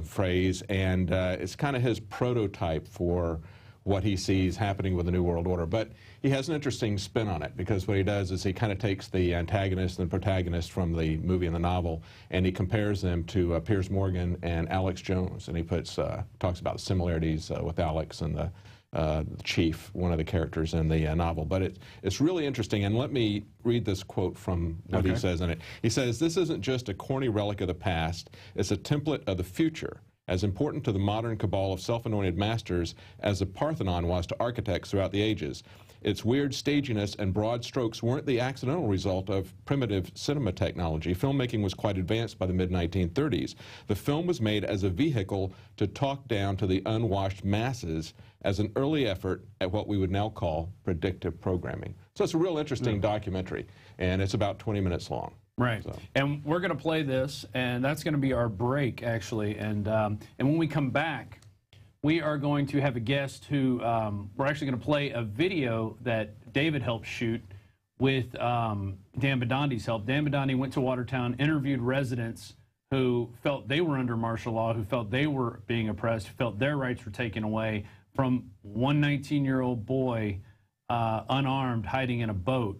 phrase, and it's kind of his prototype for what he sees happening with the New World Order. But he has an interesting spin on it, because what he does is he kind of takes the antagonist and protagonist from the movie and the novel, and he compares them to Piers Morgan and Alex Jones, and he puts talks about similarities with Alex and the chief, one of the characters in the novel. But it's really interesting, and let me read this quote from what he says in it. He says, "This isn't just a corny relic of the past, it's a template of the future, as important to the modern cabal of self-anointed masters as the Parthenon was to architects throughout the ages. Its weird staginess and broad strokes weren't the accidental result of primitive cinema technology. Filmmaking was quite advanced by the mid-1930s. The film was made as a vehicle to talk down to the unwashed masses as an early effort at what we would now call predictive programming." So it's a real interesting documentary, and it's about 20 minutes long. Right, so. And we're going to play this, and that's going to be our break, actually. And when we come back, we are going to have a guest who we're actually going to play a video that David helped shoot with Dan Bidandi's help. Dan Bidandi went to Watertown, interviewed residents who felt they were under martial law, who felt they were being oppressed, who felt their rights were taken away from one 19-year-old boy unarmed, hiding in a boat,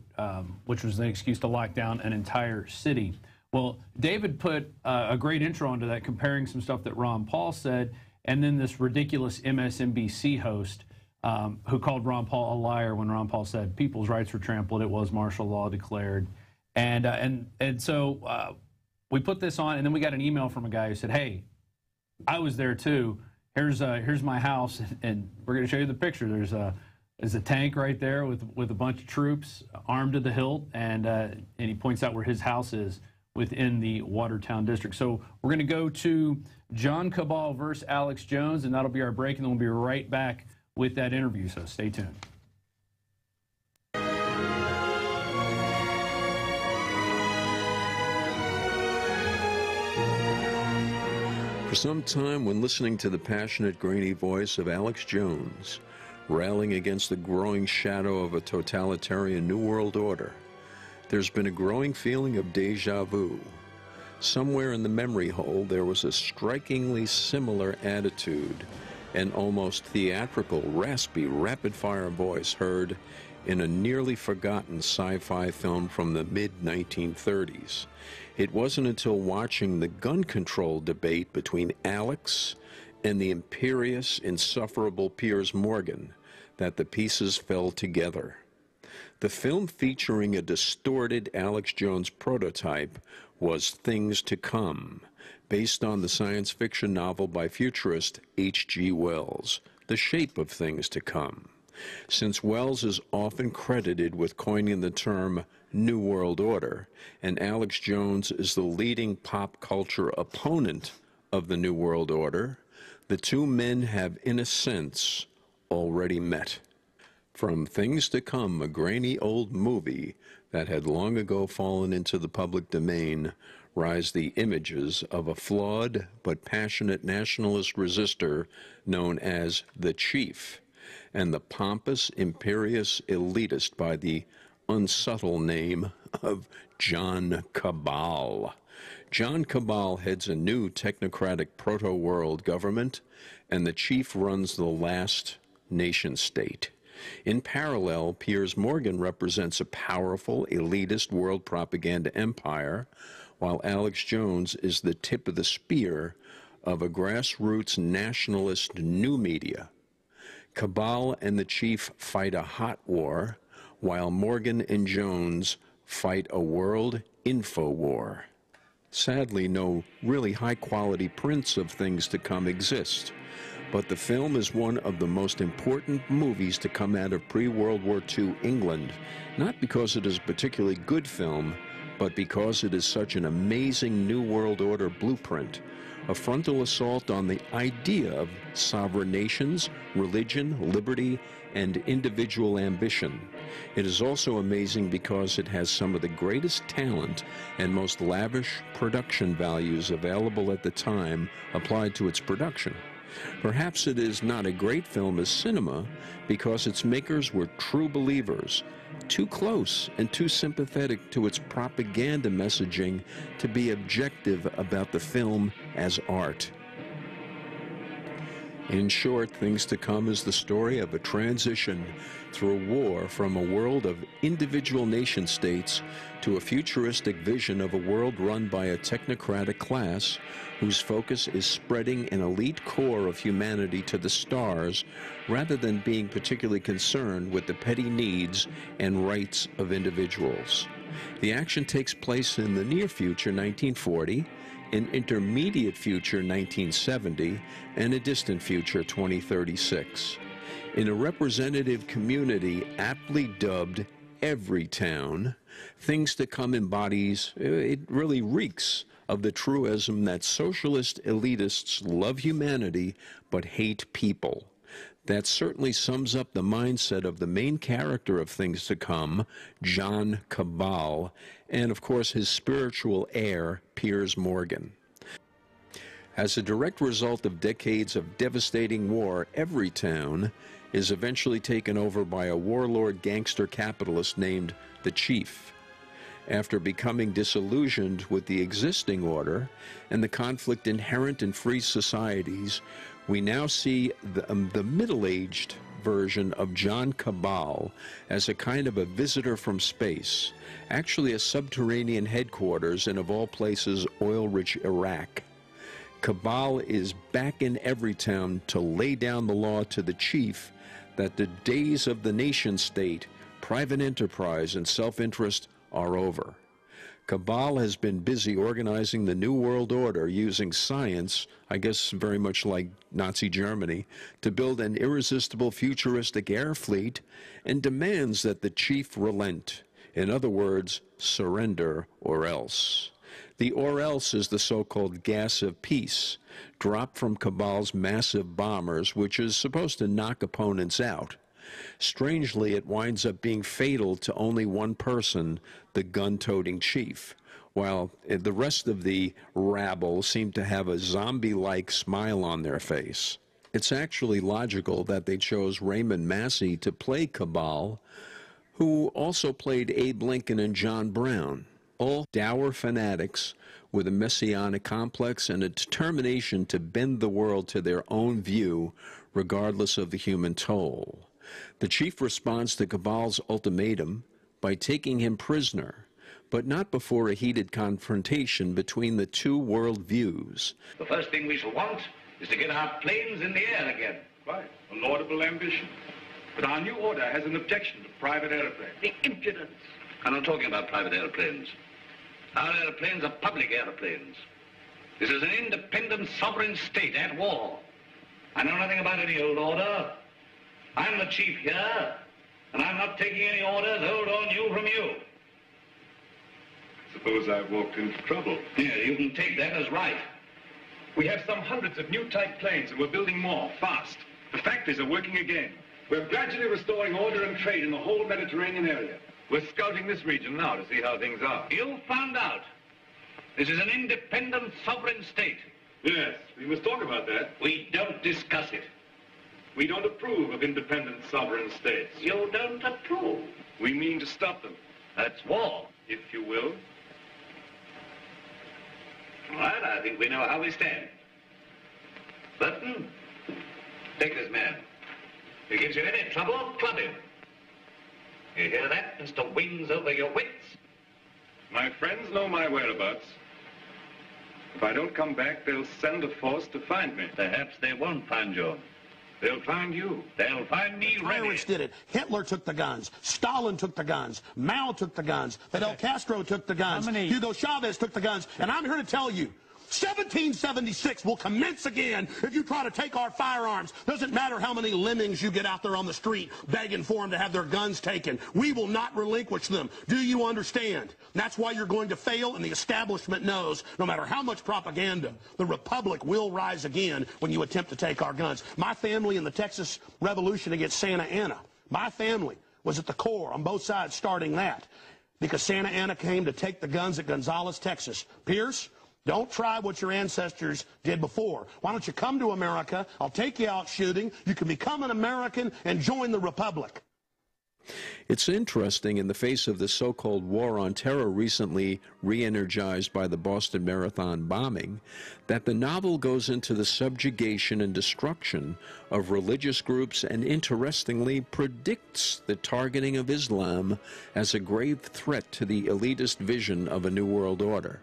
which was an excuse to lock down an entire city. Well, David put a great intro onto that, comparing some stuff that Ron Paul said, and then this ridiculous MSNBC host who called Ron Paul a liar when Ron Paul said people's rights were trampled, it was martial law declared. And so we put this on, and then we got an email from a guy who said, "Hey, I was there too. Here's my house, and we're going to show you the picture. There's a tank right there with a bunch of troops armed to the hilt, and he points out where his house is within the Watertown district." So we're going to go to John Cabal versus Alex Jones, and that'll be our break, and then we'll be right back with that interview, so stay tuned. For some time, when listening to the passionate, grainy voice of Alex Jones, railing against the growing shadow of a totalitarian New World Order, there's been a growing feeling of deja vu. Somewhere in the memory hole, there was a strikingly similar attitude, an almost theatrical, raspy, rapid-fire voice heard in a nearly forgotten sci-fi film from the mid-1930s. It wasn't until watching the gun control debate between Alex and the imperious, insufferable Piers Morgan that the pieces fell together. The film, featuring a distorted Alex Jones prototype, was Things to Come, based on the science fiction novel by futurist H.G. Wells, The Shape of Things to Come. Since Wells is often credited with coining the term New World Order, and Alex Jones is the leading pop culture opponent of the New World Order, the two men have, in a sense, already met. From Things to Come, a grainy old movie that had long ago fallen into the public domain, rise the images of a flawed but passionate nationalist resistor known as the Chief, and the pompous, imperious elitist by the unsubtle name of John Cabal. John Cabal heads a new technocratic proto-world government, and the Chief runs the last nation-state. In parallel, Piers Morgan represents a powerful, elitist world propaganda empire, while Alex Jones is the tip of the spear of a grassroots nationalist new media. Cabal and the Chief fight a hot war, while Morgan and Jones fight a world info war. Sadly, no really high-quality prints of Things to Come exist, but the film is one of the most important movies to come out of pre-World War II England, not because it is a particularly good film, but because it is such an amazing New World Order blueprint, a frontal assault on the idea of sovereign nations, religion, liberty, and individual ambition. It is also amazing because it has some of the greatest talent and most lavish production values available at the time applied to its production. Perhaps it is not a great film as cinema because its makers were true believers, too close and too sympathetic to its propaganda messaging to be objective about the film as art. In short, Things to Come is the story of a transition through a war from a world of individual nation states to a futuristic vision of a world run by a technocratic class whose focus is spreading an elite core of humanity to the stars rather than being particularly concerned with the petty needs and rights of individuals. The action takes place in the near future, 1940, in intermediate future, 1970, and a distant future, 2036. In a representative community aptly dubbed Everytown, Things to Come embodies, it really reeks of the truism that socialist elitists love humanity but hate people. That certainly sums up the mindset of the main character of Things to Come, John Cabal, and of course his spiritual heir, Piers Morgan. As a direct result of decades of devastating war, Everytown is eventually taken over by a warlord gangster capitalist named the Chief. After becoming disillusioned with the existing order and the conflict inherent in free societies, we now see the middle-aged version of John Cabal as a kind of a visitor from space, actually a subterranean headquarters in, of all places, oil-rich Iraq. Cabal is back in Everytown to lay down the law to the Chief that the days of the nation-state, private enterprise, and self-interest are over. Cabal has been busy organizing the New World Order using science, I guess very much like Nazi Germany, to build an irresistible futuristic air fleet and demands that the Chief relent. In other words, surrender or else. The or else is the so-called gas of peace, dropped from Cabal's massive bombers, which is supposed to knock opponents out. Strangely, it winds up being fatal to only one person, the gun-toting Chief, while the rest of the rabble seem to have a zombie-like smile on their face. It's actually logical that they chose Raymond Massey to play Cabal, who also played Abe Lincoln and John Brown, all dour fanatics with a messianic complex and a determination to bend the world to their own view, regardless of the human toll. The Chief responds to Cabal's ultimatum by taking him prisoner, but not before a heated confrontation between the two world views. The first thing we shall want is to get our planes in the air again. Right, a laudable ambition. But our new order has an objection to private airplanes. The impudence. I'm not talking about private airplanes. Our airplanes are public airplanes. This is an independent sovereign state at war. I know nothing about any old order. I'm the Chief here, and I'm not taking any orders, old or new, from you. Suppose I've walked into trouble. Yeah, you can take that as right. We have some hundreds of new type planes, and we're building more, fast. The factories are working again. We're gradually restoring order and trade in the whole Mediterranean area. We're scouting this region now to see how things are. You found out. This is an independent sovereign state. Yes, we must talk about that. We don't discuss it. We don't approve of independent sovereign states. You don't approve. We mean to stop them. That's war. If you will. All right, I think we know how we stand. Burton, take this man. If he gives you any trouble, club him. You hear that, Mr. Wings over your wits? My friends know my whereabouts. If I don't come back, they'll send a force to find me. Perhaps they won't find you. They'll find you. They'll find me ready. Tyrants did it. Hitler took the guns. Stalin took the guns. Mao took the guns. Fidel Castro took the guns. Hugo Chavez took the guns. And I'm here to tell you, 1776 will commence again if you try to take our firearms. Doesn't matter how many lemmings you get out there on the street begging for them to have their guns taken. We will not relinquish them. Do you understand? That's why you're going to fail, and the establishment knows no matter how much propaganda, the Republic will rise again when you attempt to take our guns. My family in the Texas Revolution against Santa Anna, my family was at the core on both sides starting that because Santa Anna came to take the guns at Gonzales, Texas. Pierce, don't try what your ancestors did before. Why don't you come to America? I'll take you out shooting. You can become an American and join the Republic. It's interesting, in the face of the so-called war on terror recently re-energized by the Boston Marathon bombing, that the novel goes into the subjugation and destruction of religious groups and, interestingly, predicts the targeting of Islam as a grave threat to the elitist vision of a New World Order.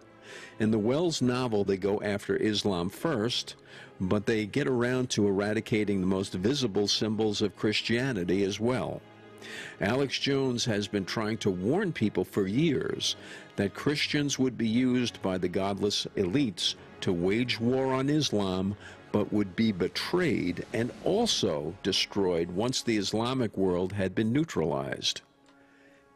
In the Wells novel, they go after Islam first, but they get around to eradicating the most visible symbols of Christianity as well. Alex Jones has been trying to warn people for years that Christians would be used by the godless elites to wage war on Islam, but would be betrayed and also destroyed once the Islamic world had been neutralized.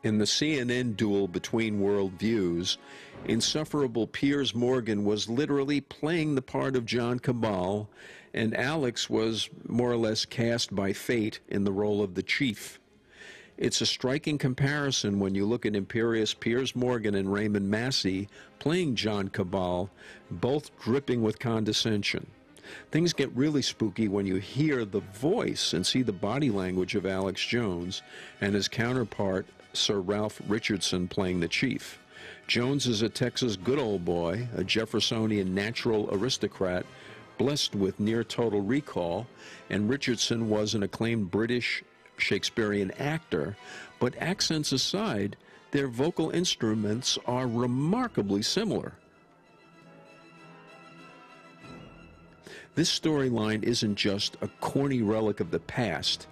In the CNN duel between worldviews, insufferable Piers Morgan was literally playing the part of John Cabal, and Alex was more or less cast by fate in the role of the chief. It's a striking comparison when you look at imperious Piers Morgan and Raymond Massey playing John Cabal, both dripping with condescension. Things get really spooky when you hear the voice and see the body language of Alex Jones and his counterpart, Sir Ralph Richardson, playing the chief. Jones is a Texas good old boy, a Jeffersonian natural aristocrat, blessed with near-total recall, and Richardson was an acclaimed British Shakespearean actor, but accents aside, their vocal instruments are remarkably similar. This storyline isn't just a corny relic of the past,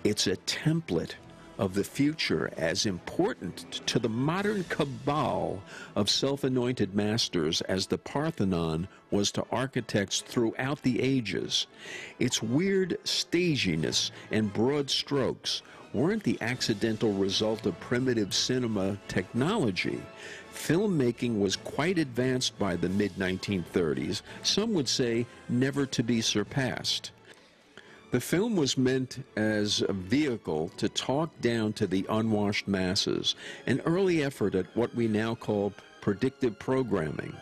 it's a template of the future as important to the modern cabal of self-anointed masters as the Parthenon was to architects throughout the ages. Its weird staginess and broad strokes weren't the accidental result of primitive cinema technology. Filmmaking was quite advanced by the mid-1930s, some would say never to be surpassed. The film was meant as a vehicle to talk down to the unwashed masses, an early effort at what we now call predictive programming.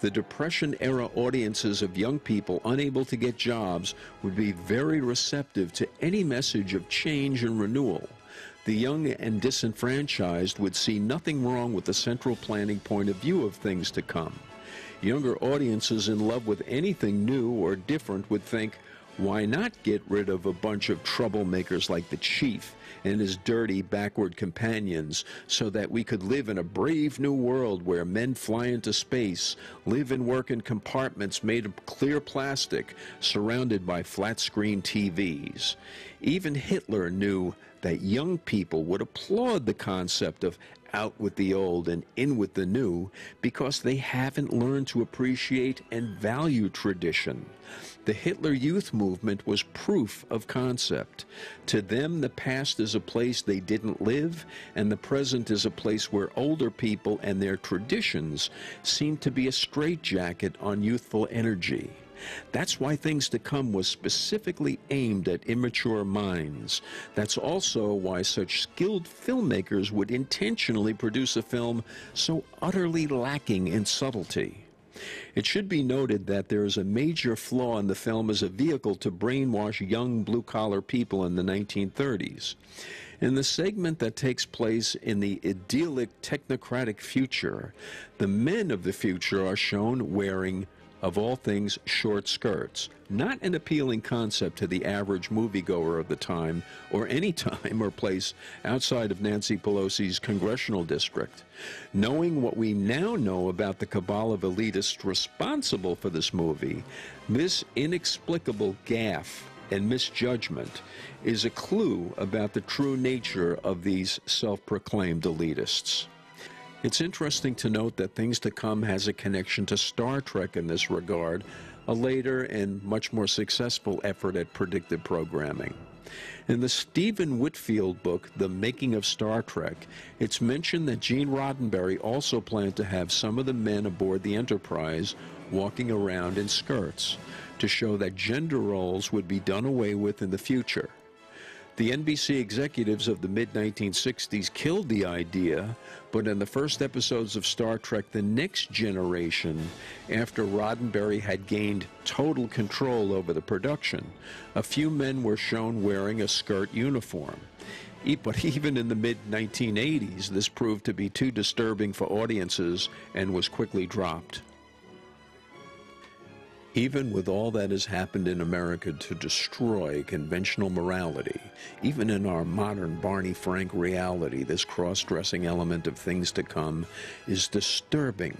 The Depression-era audiences of young people unable to get jobs would be very receptive to any message of change and renewal. The young and disenfranchised would see nothing wrong with the central planning point of view of things to come. Younger audiences in love with anything new or different would think, why not get rid of a bunch of troublemakers like the chief and his dirty, backward companions so that we could live in a brave new world where men fly into space, live and work in compartments made of clear plastic, surrounded by flat-screen TVs. Even Hitler knew that young people would applaud the concept of out with the old and in with the new because they haven't learned to appreciate and value tradition. The Hitler Youth movement was proof of concept. To them, the past is a place they didn't live, and the present is a place where older people and their traditions seem to be a straitjacket on youthful energy. That's why Things to Come was specifically aimed at immature minds. That's also why such skilled filmmakers would intentionally produce a film so utterly lacking in subtlety. It should be noted that there is a major flaw in the film as a vehicle to brainwash young blue-collar people in the 1930s. In the segment that takes place in the idyllic technocratic future, the men of the future are shown wearing, of all things, short skirts. Not an appealing concept to the average moviegoer of the time, or any time or place outside of Nancy Pelosi's congressional district. Knowing what we now know about the cabal of elitists responsible for this movie, this inexplicable gaffe and misjudgment is a clue about the true nature of these self-proclaimed elitists. It's interesting to note that Things to Come has a connection to Star Trek in this regard, a later and much more successful effort at predictive programming. In the Stephen Whitfield book, The Making of Star Trek, it's mentioned that Gene Roddenberry also planned to have some of the men aboard the Enterprise walking around in skirts to show that gender roles would be done away with in the future. The NBC executives of the mid-1960s killed the idea, but in the first episodes of Star Trek The Next Generation, after Roddenberry had gained total control over the production, a few men were shown wearing a skirt uniform. But even in the mid-1980s, this proved to be too disturbing for audiences and was quickly dropped. Even with all that has happened in America to destroy conventional morality, even in our modern Barney Frank reality, this cross-dressing element of things to come is disturbing.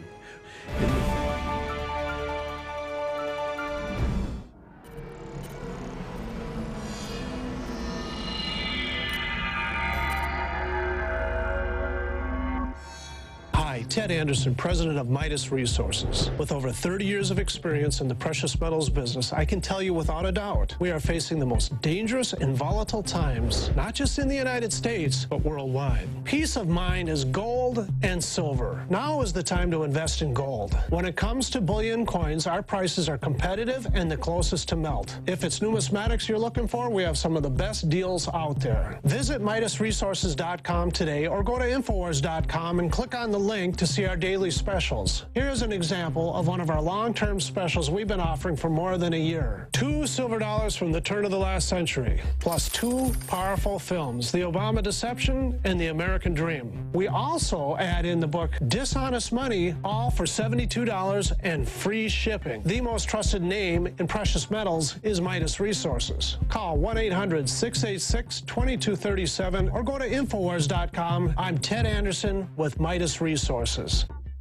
Ted Anderson, president of Midas Resources. With over 30 years of experience in the precious metals business, I can tell you without a doubt, we are facing the most dangerous and volatile times, not just in the United States, but worldwide. Peace of mind is gold and silver. Now is the time to invest in gold. When it comes to bullion coins, our prices are competitive and the closest to melt. If it's numismatics you're looking for, we have some of the best deals out there. Visit MidasResources.com today or go to Infowars.com and click on the link to see our daily specials. Here's an example of one of our long-term specials we've been offering for more than a year. 2 silver dollars from the turn of the last century, plus 2 powerful films, The Obama Deception and The American Dream. We also add in the book Dishonest Money, all for $72 and free shipping. The most trusted name in precious metals is Midas Resources. Call 1-800-686-2237 or go to Infowars.com. I'm Ted Anderson with Midas Resources.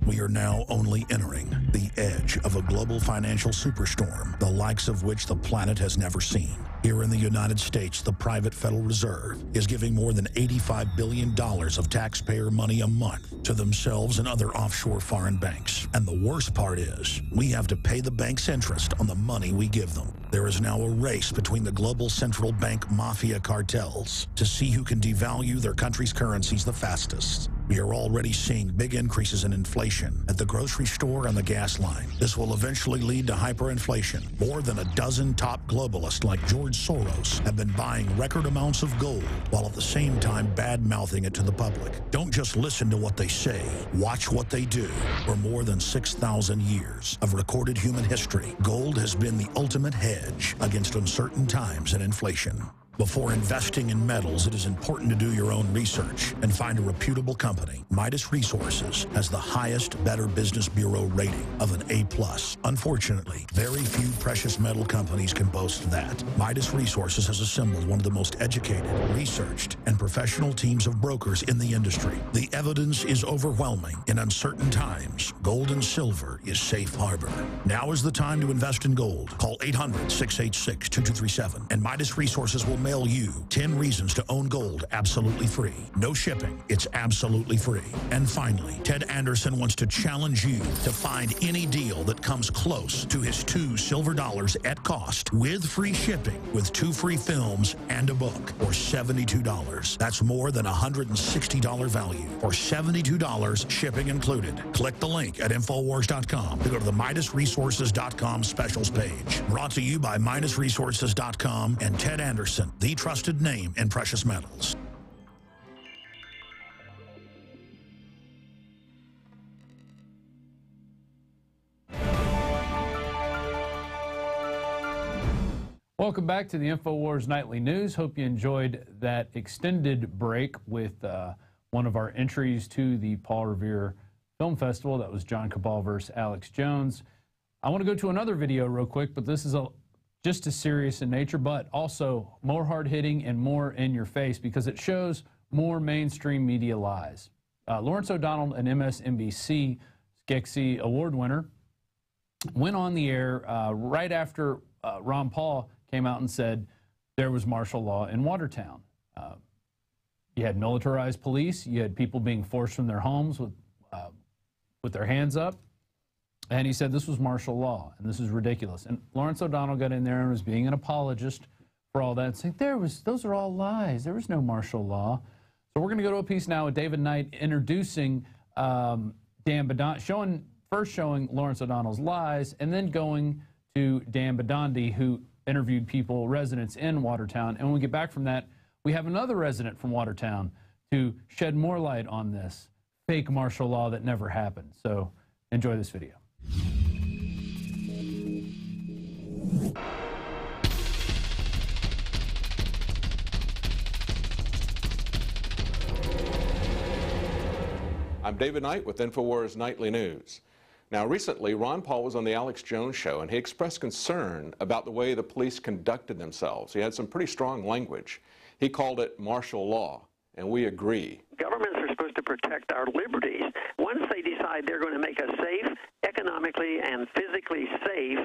We are now only entering the edge of a global financial superstorm, the likes of which the planet has never seen. Here in the United States, the private Federal Reserve is giving more than $85 billion of taxpayer money a month to themselves and other offshore foreign banks. And the worst part is, we have to pay the bank's interest on the money we give them. There is now a race between the global central bank mafia cartels to see who can devalue their country's currencies the fastest. We are already seeing big increases in inflation at the grocery store and the gas line. This will eventually lead to hyperinflation. More than a dozen top globalists like George Soros have been buying record amounts of gold while at the same time bad-mouthing it to the public. Don't just listen to what they say. Watch what they do. For more than 6,000 years of recorded human history, gold has been the ultimate hedge against uncertain times and inflation. Before investing in metals, it is important to do your own research and find a reputable company. Midas Resources has the highest Better Business Bureau rating of an A+. Unfortunately, very few precious metal companies can boast that. Midas Resources has assembled one of the most educated, researched, and professional teams of brokers in the industry. The evidence is overwhelming. In uncertain times, gold and silver is safe harbor. Now is the time to invest in gold. Call 800-686-2237 and Midas Resources will mail you 10 reasons to own gold absolutely free. No shipping. It's absolutely free. And finally, Ted Anderson wants to challenge you to find any deal that comes close to his 2 silver dollars at cost with free shipping, with 2 free films and a book for $72. That's more than $160 value for $72, shipping included. Click the link at Infowars.com to go to the MidasResources.com specials page. Brought to you by MidasResources.com and Ted Anderson, the trusted name in precious metals. Welcome back to the Infowars Nightly News. Hope you enjoyed that extended break with one of our entries to the Paul Revere Film Festival. That was John Cabal versus Alex Jones. I want to go to another video real quick, but this is just as serious in nature, but also more hard-hitting and more in your face because it shows more mainstream media lies. Lawrence O'Donnell, an MSNBC Skeksis Award winner, went on the air right after Ron Paul came out and said there was martial law in Watertown. You had militarized police, you had people being forced from their homes with their hands up. And he said this was martial law, and this is ridiculous. And Lawrence O'Donnell got in there and was being an apologist for all that, saying those are all lies. There was no martial law. So we're going to go to a piece now with David Knight introducing Dan Bidandi, first showing Lawrence O'Donnell's lies, and then going to Dan Bidandi, who interviewed residents in Watertown. And when we get back from that, we have another resident from Watertown to shed more light on this fake martial law that never happened. So enjoy this video. I'm David Knight with Infowars Nightly News. Now, recently, Ron Paul was on the Alex Jones show, and he expressed concern about the way the police conducted themselves. He had some pretty strong language. He called it martial law, and we agree. Governments are supposed to protect our liberties. Once they decide they're going to make us safe, economically and physically safe,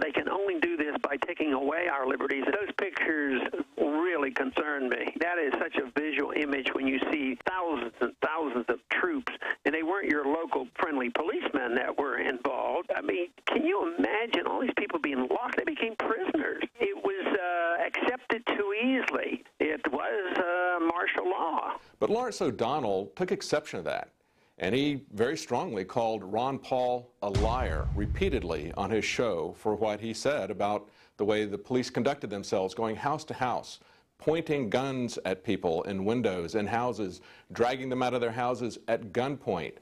they can only do this by taking away our liberties. Those pictures really concern me. That is such a visual image when you see thousands and thousands of troops, and they weren't your local friendly policemen that were involved. I mean, can you imagine all these people being locked? They became prisoners. It was accepted too easily. It was martial law. But Lawrence O'Donnell took exception to that, and he very strongly called Ron Paul a liar repeatedly on his show for what he said about the way the police conducted themselves, going house to house, pointing guns at people in windows in houses, dragging them out of their houses at gunpoint,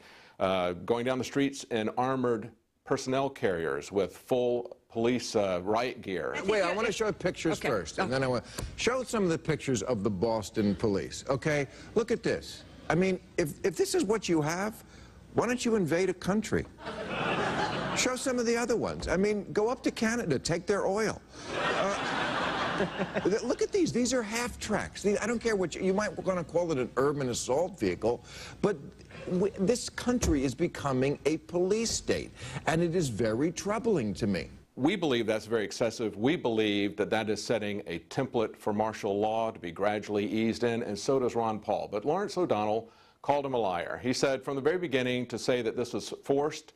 going down the streets in armored personnel carriers with full police riot gear. Wait, I want to show pictures first, and then I want to show some of the pictures of the Boston police, okay? Look at this. I mean, if this is what you have, why don't you invade a country? Show some of the other ones. I mean, go up to Canada, take their oil. Look at these. These are half-tracks. I don't care what you might want to call it, an urban assault vehicle, but this country is becoming a police state, and it is very troubling to me. We believe that's very excessive. We believe that that is setting a template for martial law to be gradually eased in, and so does Ron Paul. But Lawrence O'Donnell called him a liar. He said from the very beginning to say that this was forced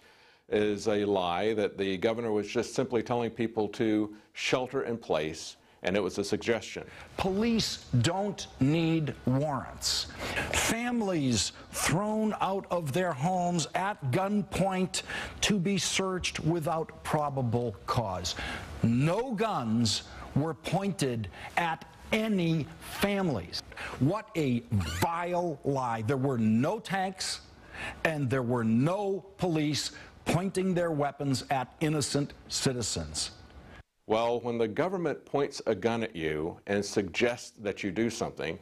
is a lie, that the governor was just simply telling people to shelter in place, and it was a suggestion. Police don't need warrants. Families thrown out of their homes at gunpoint to be searched without probable cause. No guns were pointed at any families. What a vile lie. There were no tanks, and there were no police pointing their weapons at innocent citizens. Well, when the government points a gun at you and suggests that you do something,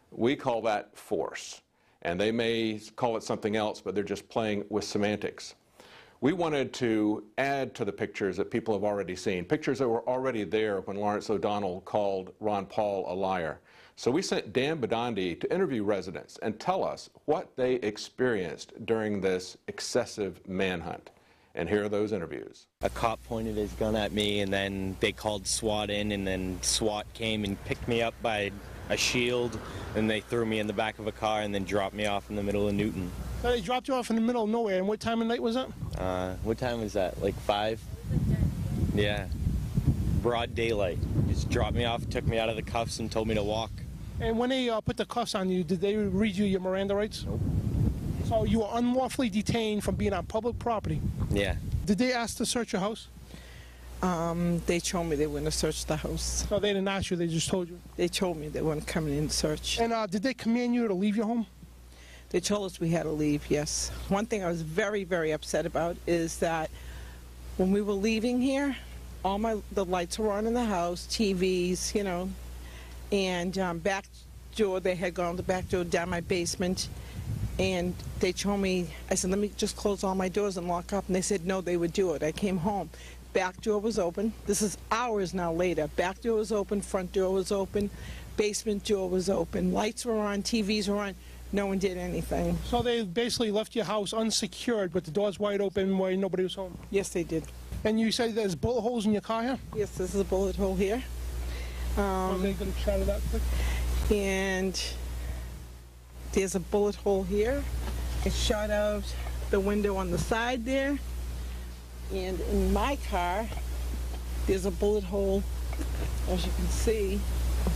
we call that force. And they may call it something else, but they're just playing with semantics. We wanted to add to the pictures that people have already seen, pictures that were already there when Lawrence O'Donnell called Ron Paul a liar. So we sent Dan Badandi to interview residents and tell us what they experienced during this excessive manhunt. And here are those interviews. A cop pointed his gun at me, and then they called SWAT in, and then SWAT came and picked me up by a shield, and they threw me in the back of a car and then dropped me off in the middle of Newton. So they dropped you off in the middle of nowhere, and what time of night was that? What time was that, like 5? Yeah. Broad daylight. Just dropped me off, took me out of the cuffs, and told me to walk. And when they put the cuffs on you, did they read you your Miranda rights? Nope. So you were unlawfully detained from being on public property? Yeah. Did they ask to search your house? They told me they were going to search the house. So they didn't ask you, they just told you? They told me they weren't coming in to search. And did they command you to leave your home? They told us we had to leave, yes. One thing I was very, very upset about is that when we were leaving here, the lights were on in the house, TVs, you know, and back door, they had gone the back door down my basement. And they told me, I said, let me just close all my doors and lock up. And they said, no, they would do it. I came home. Back door was open. This is hours now later. Back door was open, front door was open, basement door was open. Lights were on, TVs were on. No one did anything. So they basically left your house unsecured, but the doors wide open while nobody was home? Yes, they did. And you say there's bullet holes in your car here? Yes, this is a bullet hole here. Are they going to shatter that quick? And there's a bullet hole here. It shot out the window on the side there. And in my car, there's a bullet hole, as you can see.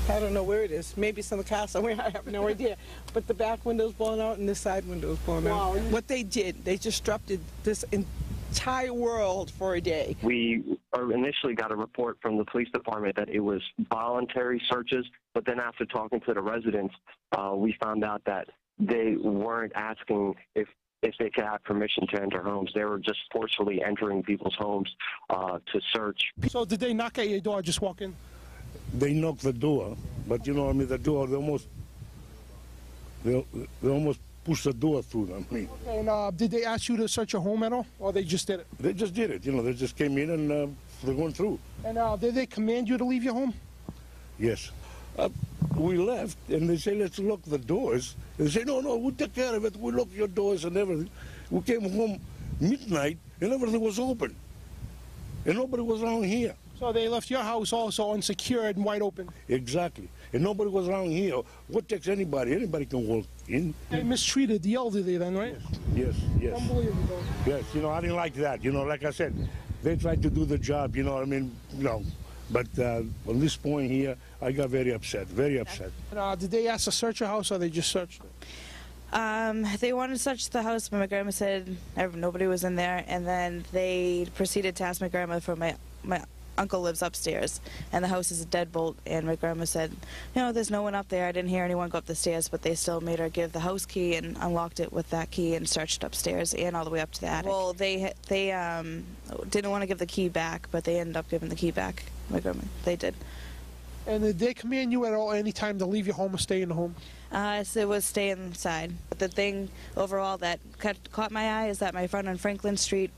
I don't know where it is. Maybe it's in the car somewhere. I have no idea. But the back window's blown out and the side window's blown out. What they did, they disrupted this entire world for a day. We initially got a report from the police department that it was voluntary searches, but then after talking to the residents, we found out that they weren't asking if they could have permission to enter homes. They were just forcefully entering people's homes to search. So did they knock at your door or just walk in? They knocked the door, but you know, I mean, the door, they almost push the door through them. I mean, And did they ask you to search your home at all, or they just did it? they just did it. You know, they just came in and they're going through. And did they command you to leave your home? Yes. We left, and they say, let's lock the doors. They say, no, we'll take care of it. We'll lock your doors and everything. We came home midnight, and everything was open. And nobody was around here. So they left your house also unsecured and wide open? Exactly. And nobody was around here. What takes anybody? Anybody can walk in. They mistreated the elderly then, right? Yes. Unbelievable. Yes, you know, I didn't like that. You know, like I said, they tried to do the job, you know what I mean? No. But on this point here, I got very upset, very upset. And, did they ask to search your house, or they just searched it? They wanted to search the house, but my grandma said nobody was in there, and then they proceeded to ask my grandma for my uncle lives upstairs, and the house is a deadbolt, and my grandma said, no, there's no one up there. I didn't hear anyone go up the stairs, but they still made her give the house key and unlocked it with that key and searched upstairs and all the way up to the attic. Well, they didn't want to give the key back, but they ended up giving the key back. My grandma, they did. And did they command you at all any time to leave your home or stay in the home? So it was stay inside. But the thing overall that caught my eye is that my friend on Franklin Street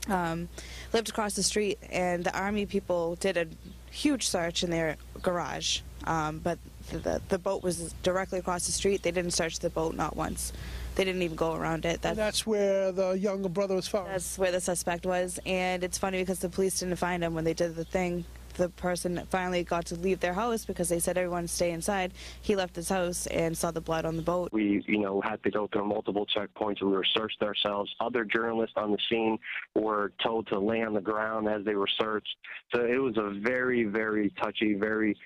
lived across the street, and the Army people did a huge search in their garage. But the boat was directly across the street. They didn't search the boat, not once. They didn't even go around it. And that's where the younger brother was found? That's where the suspect was. And it's funny because the police didn't find him when they did the thing. The person finally got to leave their house because they said everyone stay inside. He left his house and saw the blood on the boat. We, had to go through multiple checkpoints. We were searched ourselves. Other journalists on the scene were told to lay on the ground as they were searched. So it was a very, very touchy, very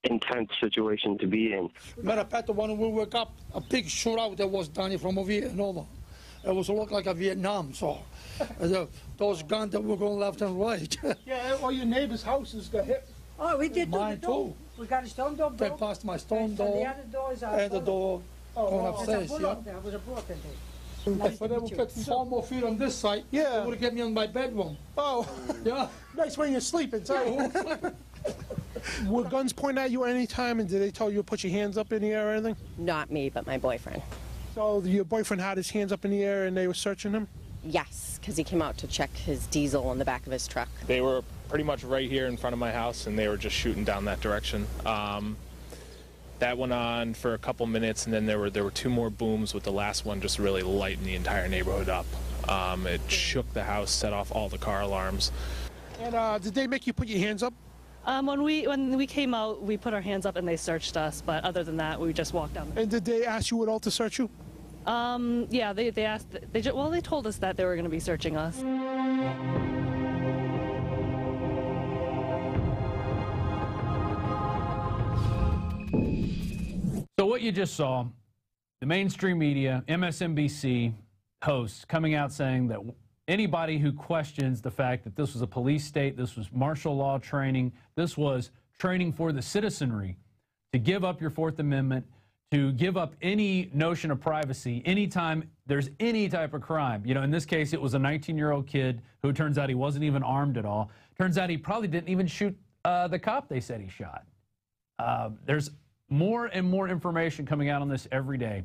intense situation to be in. Matter of fact, when we woke up, a big shootout that was done from over here and over. It was look like a Vietnam, so those guns that were going left and right. Yeah, all your neighbors' houses got hit. Oh, we did Mine too. We got a stone door. They passed my stone door The other doors are and the door going upstairs. Yeah. There was a broken door. If they would put 4 more feet on this side, they would have get me in my bedroom. Oh, yeah. Nice when you're sleeping, too. Were guns pointed at you at any time, and did they tell you to put your hands up in the air or anything? Not me, but my boyfriend. So your boyfriend had his hands up in the air and they were searching him? Yes, because he came out to check his diesel in the back of his truck. They were pretty much right here in front of my house, and they were just shooting down that direction. That went on for a couple minutes, and then there were 2 more booms, with the last one just really lighting the entire neighborhood up. It shook the house, set off all the car alarms. And did they make you put your hands up? When we came out, we put our hands up and they searched us, but other than that, we just walked down. And did they ask you at all to search you? Yeah, they asked. They told us that they were going to be searching us. So what you just saw, the mainstream media, MSNBC hosts coming out saying that anybody who questions the fact that this was a police state, this was martial law training, this was training for the citizenry to give up your Fourth Amendment, to give up any notion of privacy anytime there's any type of crime. You know, in this case, it was a 19-year-old kid who turns out he wasn't even armed at all. Turns out he probably didn't even shoot the cop they said he shot. There's more and more information coming out on this every day.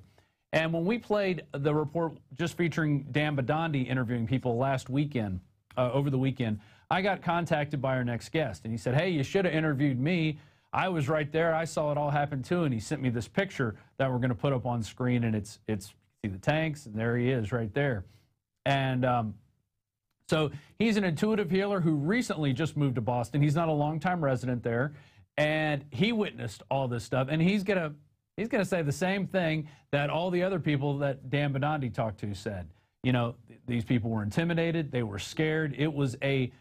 And when we played the report just featuring Dan Badandi interviewing people last weekend, over the weekend, I got contacted by our next guest. And he said, hey, you should have interviewed me. I was right there. I saw it all happen too. And he sent me this picture that we're going to put up on screen. And it's see the tanks, and there he is right there. And so he's an intuitive healer who recently just moved to Boston. He's not a longtime resident there. And he witnessed all this stuff. And he's going to say the same thing that all the other people that Dan Badandi talked to said. You know, these people were intimidated. They were scared. It was a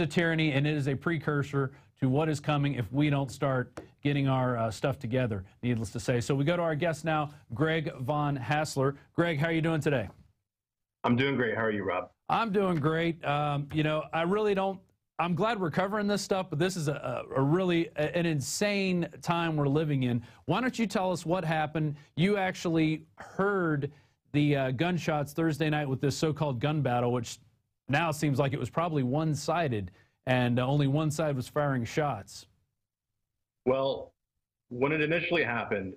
tyranny, and it is a precursor to what is coming if we don't start getting our stuff together, needless to say. So we go to our guest now, Greg von Haesler. Greg, how are you doing today? I'm doing great. How are you, Rob? I'm doing great. You know, I really don't. I'm glad we're covering this stuff, but this is a really an insane time we're living in. Why don't you tell us what happened? You actually heard the gunshots Thursday night with this so-called gun battle, which now seems like it was probably one-sided, and only one side was firing shots. Well, when it initially happened,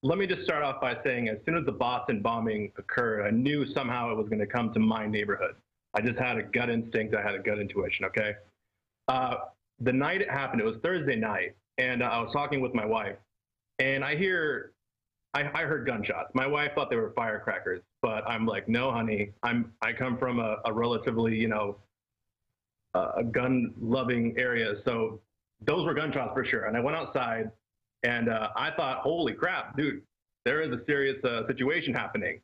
let me just start off by saying, as soon as the Boston bombing occurred, I knew somehow it was going to come to my neighborhood. I just had a gut instinct. I had a gut intuition, okay? The night it happened, it was Thursday night, and I was talking with my wife, and I heard gunshots. My wife thought they were firecrackers, but I'm like, no, honey, I come from a relatively, you know, a gun-loving area, so those were gunshots for sure. And I went outside, and I thought, holy crap, dude, there is a serious situation happening.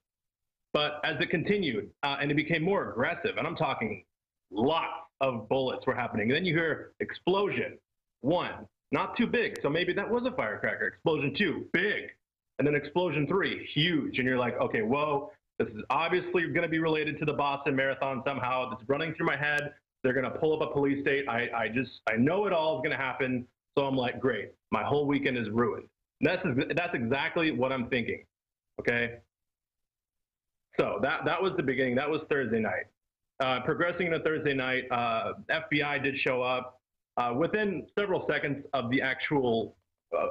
But as it continued, and it became more aggressive, and I'm talking lots of bullets were happening. And then you hear explosion, 1, not too big, so maybe that was a firecracker. Explosion 2, big. And then explosion 3, huge. And you're like, okay, whoa, this is obviously going to be related to the Boston Marathon somehow. It's running through my head. They're going to pull up a police state. I know it all is going to happen. So I'm like, great, my whole weekend is ruined. And that's exactly what I'm thinking, okay? So that was the beginning. That was Thursday night. Progressing into Thursday night, FBI did show up. Within several seconds of the actual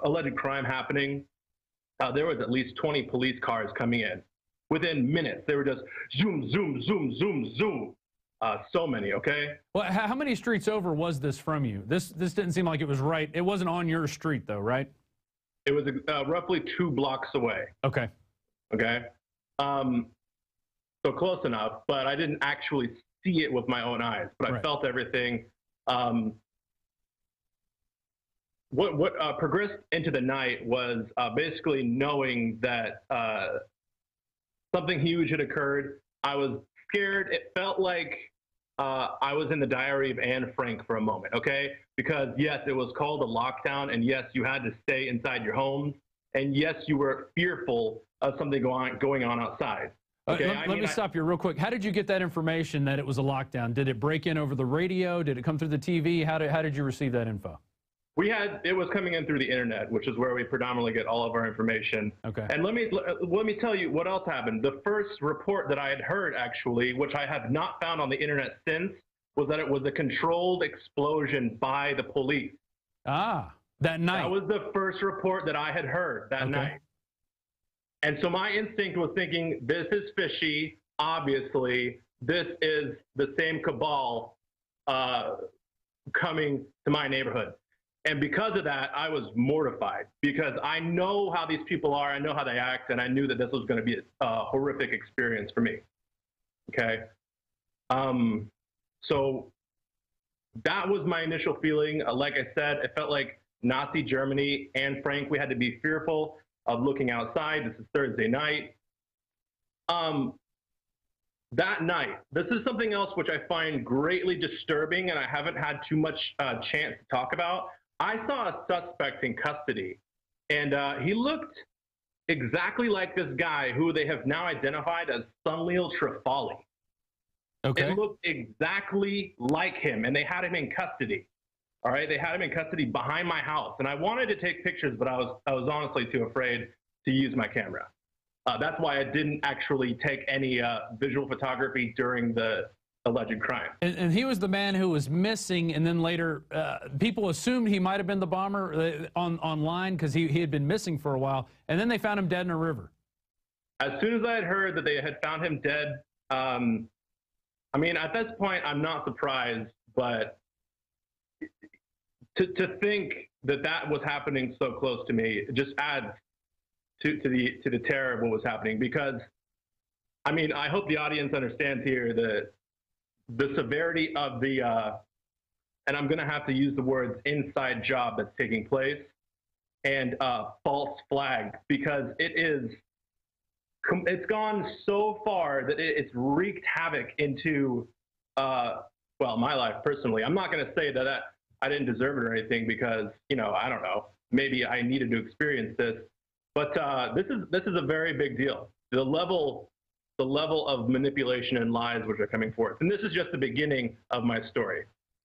alleged crime happening, there was at least 20 police cars coming in. Within minutes, they were just zoom, zoom, zoom, zoom, zoom. So many, okay? Well, how many streets over was this from you? This didn't seem like it was right. It wasn't on your street, though, right? It was roughly 2 blocks away. Okay. Okay? So close enough, but I didn't actually see it with my own eyes, but I felt everything. What progressed into the night was basically knowing that something huge had occurred. I was scared. It felt like I was in the Diary of Anne Frank for a moment, okay? Because yes, it was called a lockdown, and yes, you had to stay inside your homes, and yes, you were fearful of something going on outside. Okay, let me stop you real quick. How did you get that information that it was a lockdown? Did it break in over the radio? Did it come through the TV? How did you receive that info? It was coming in through the internet, which is where we predominantly get all of our information. Okay. And let me tell you what else happened. The first report that I had heard, actually, which I have not found on the internet since, was that it was a controlled explosion by the police. Ah, that night. That was the first report that I had heard that night. And so my instinct was thinking, this is fishy. Obviously, this is the same cabal coming to my neighborhood. And because of that, I was mortified because I know how these people are. I know how they act. And I knew that this was going to be a horrific experience for me. Okay. So that was my initial feeling. Like I said, it felt like Nazi Germany. And Frank, we had to be fearful of looking outside. This is Thursday night. That night, this is something else which I find greatly disturbing and I haven't had too much chance to talk about. I saw a suspect in custody, and he looked exactly like this guy who they have now identified as Sunil Trifali. Okay. It looked exactly like him, and they had him in custody. All right, they had him in custody behind my house, and I wanted to take pictures, but I was honestly too afraid to use my camera. That's why I didn't actually take any visual photography during the alleged crime. And he was the man who was missing, and then later people assumed he might have been the bomber online because he had been missing for a while, and then they found him dead in a river. As soon as I had heard that they had found him dead, I mean, at this point, I'm not surprised, but to think that that was happening so close to me just adds to the terror of what was happening. Because, I mean, I hope the audience understands here that the severity of the, and I'm going to have to use the words inside job that's taking place, and false flag, because it's gone so far that it's wreaked havoc into, well, my life personally. I'm not going to say that I didn't deserve it or anything because, you know, I don't know, maybe I needed to experience this, but this is a very big deal. The level of manipulation and lies which are coming forth. And this is just the beginning of my story.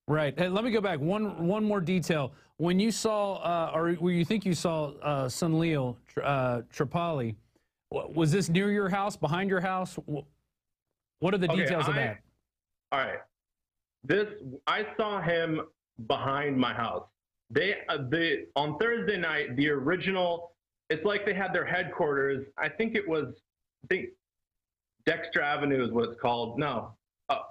Right. Hey, let me go back. One more detail. When you saw, or where you think you saw Sunil Tripali, was this near your house, behind your house? What are the details of that? All right. I saw him behind my house. On Thursday night, the original it's like they had their headquarters. I think Dexter Avenue is what it's called. No.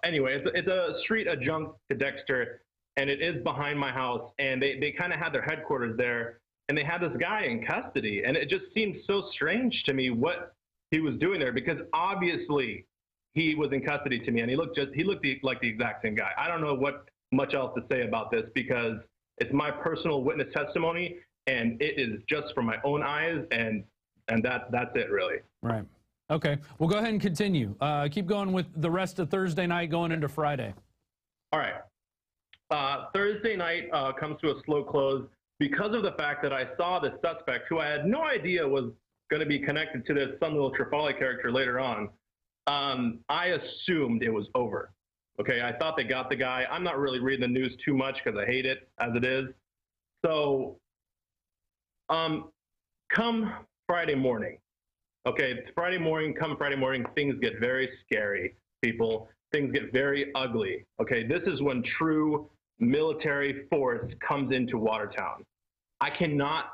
Anyway, it's a street adjunct to Dexter, and it is behind my house. And they kind of had their headquarters there, and they had this guy in custody. And it just seemed so strange to me what he was doing there, because obviously he was in custody to me, and he looked like the exact same guy. I don't know what much else to say about this, because it's my personal witness testimony, and it is just from my own eyes, and that's it, really. Right. Okay. Well, go ahead and continue. Keep going with the rest of Thursday night going into Friday. All right. Thursday night comes to a slow close because of the fact that I saw the suspect, who I had no idea was going to be connected to this Sun Little Trifoli character later on. I assumed it was over. Okay, I thought they got the guy. I'm not really reading the news too much because I hate it as it is. So, come Friday morning, okay, it's Friday morning, come Friday morning, things get very scary, people. Things get very ugly, okay? This is when true military force comes into Watertown. I cannot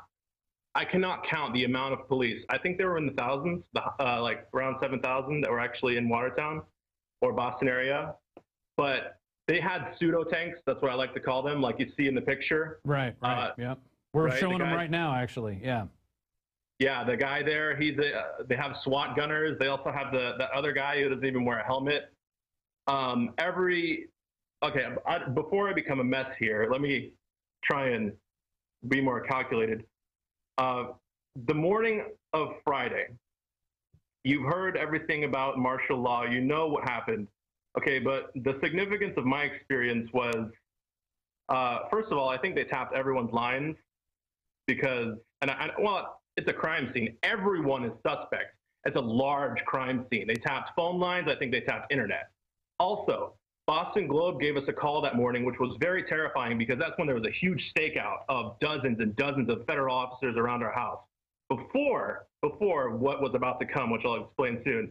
count the amount of police. I think they were in the thousands, like around 7,000 that were actually in Watertown or Boston area. But they had pseudo tanks. That's what I like to call them, like you see in the picture. Right. Yeah. We're showing them right now, actually. Yeah. Yeah. The guy there, they have SWAT gunners. They also have the other guy who doesn't even wear a helmet. Before I become a mess here, let me try and be more calculated. The morning of Friday, you've heard everything about martial law. You know what happened. Okay, but the significance of my experience was, first of all, I think they tapped everyone's lines because, it's a crime scene. Everyone is suspect. It's a large crime scene. They tapped phone lines. I think they tapped internet. Also, Boston Globe gave us a call that morning, which was very terrifying because that's when there was a huge stakeout of dozens and dozens of federal officers around our house. Before what was about to come, which I'll explain soon.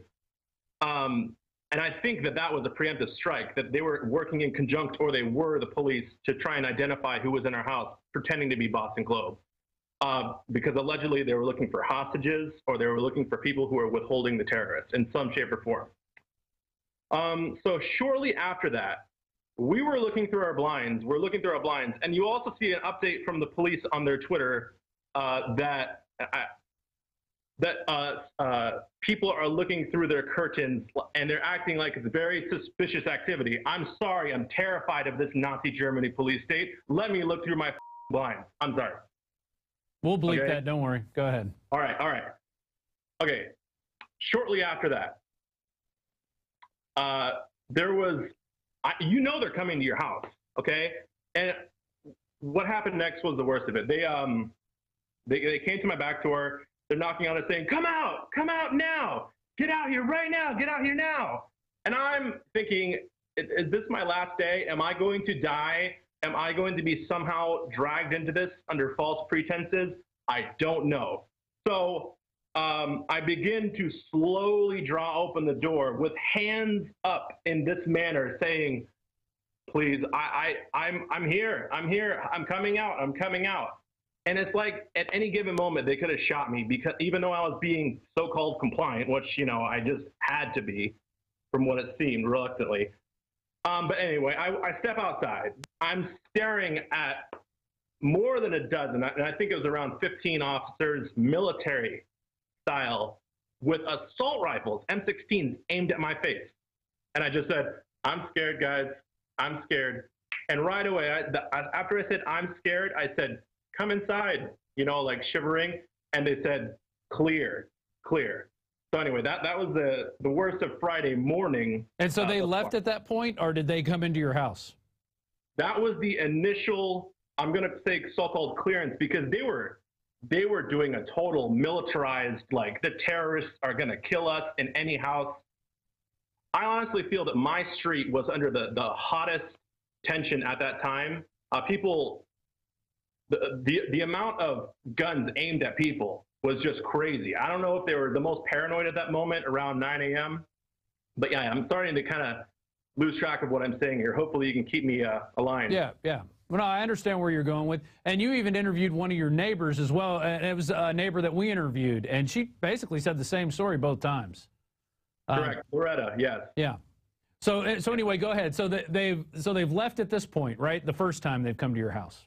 And I think that was a preemptive strike, that they were working in conjunct, or they were the police, to try and identify who was in our house, pretending to be Boston Globe. Because allegedly they were looking for hostages, or they were looking for people who were withholding the terrorists in some shape or form. So shortly after that, we were looking through our blinds. And you also see an update from the police on their Twitter that people are looking through their curtains and they're acting like it's very suspicious activity. I'm sorry, I'm terrified of this Nazi Germany police state. Let me look through my blinds. I'm sorry. We'll bleep that, don't worry. Go ahead. All right. Okay, shortly after that, there was, they're coming to your house, okay? And what happened next was the worst of it. They came to my back door. They're knocking on it saying, come out now, get out here right now, get out here now. And I'm thinking, is this my last day? Am I going to die? Am I going to be somehow dragged into this under false pretenses? I don't know. So I begin to slowly draw open the door with hands up in this manner saying, please, I'm here, I'm coming out. And it's like at any given moment, they could have shot me, because even though I was being so-called compliant, which, I just had to be from what it seemed reluctantly. But anyway, I step outside. I'm staring at more than a dozen, and I think it was around 15 officers, military style, with assault rifles, M16s, aimed at my face. And I just said, I'm scared, guys. I'm scared. And right away, after I said, I'm scared, I said, come inside, like shivering. And they said, clear. So anyway, that was the worst of Friday morning. And so they left at that point, or did they come into your house? That was the initial, I'm going to say so-called clearance, because they were doing a total militarized, like the terrorists are going to kill us in any house. I honestly feel that my street was under the hottest tension at that time. The amount of guns aimed at people was just crazy. I don't know if they were the most paranoid at that moment around 9 a.m. But yeah, I'm starting to kind of lose track of what I'm saying here. Hopefully you can keep me aligned. Yeah. Well, no, I understand where you're going with. And you even interviewed one of your neighbors as well. And it was a neighbor that we interviewed. And she basically said the same story both times. Correct. Loretta, yes. Yeah. So anyway, go ahead. So they've left at this point, right? The first time they've come to your house.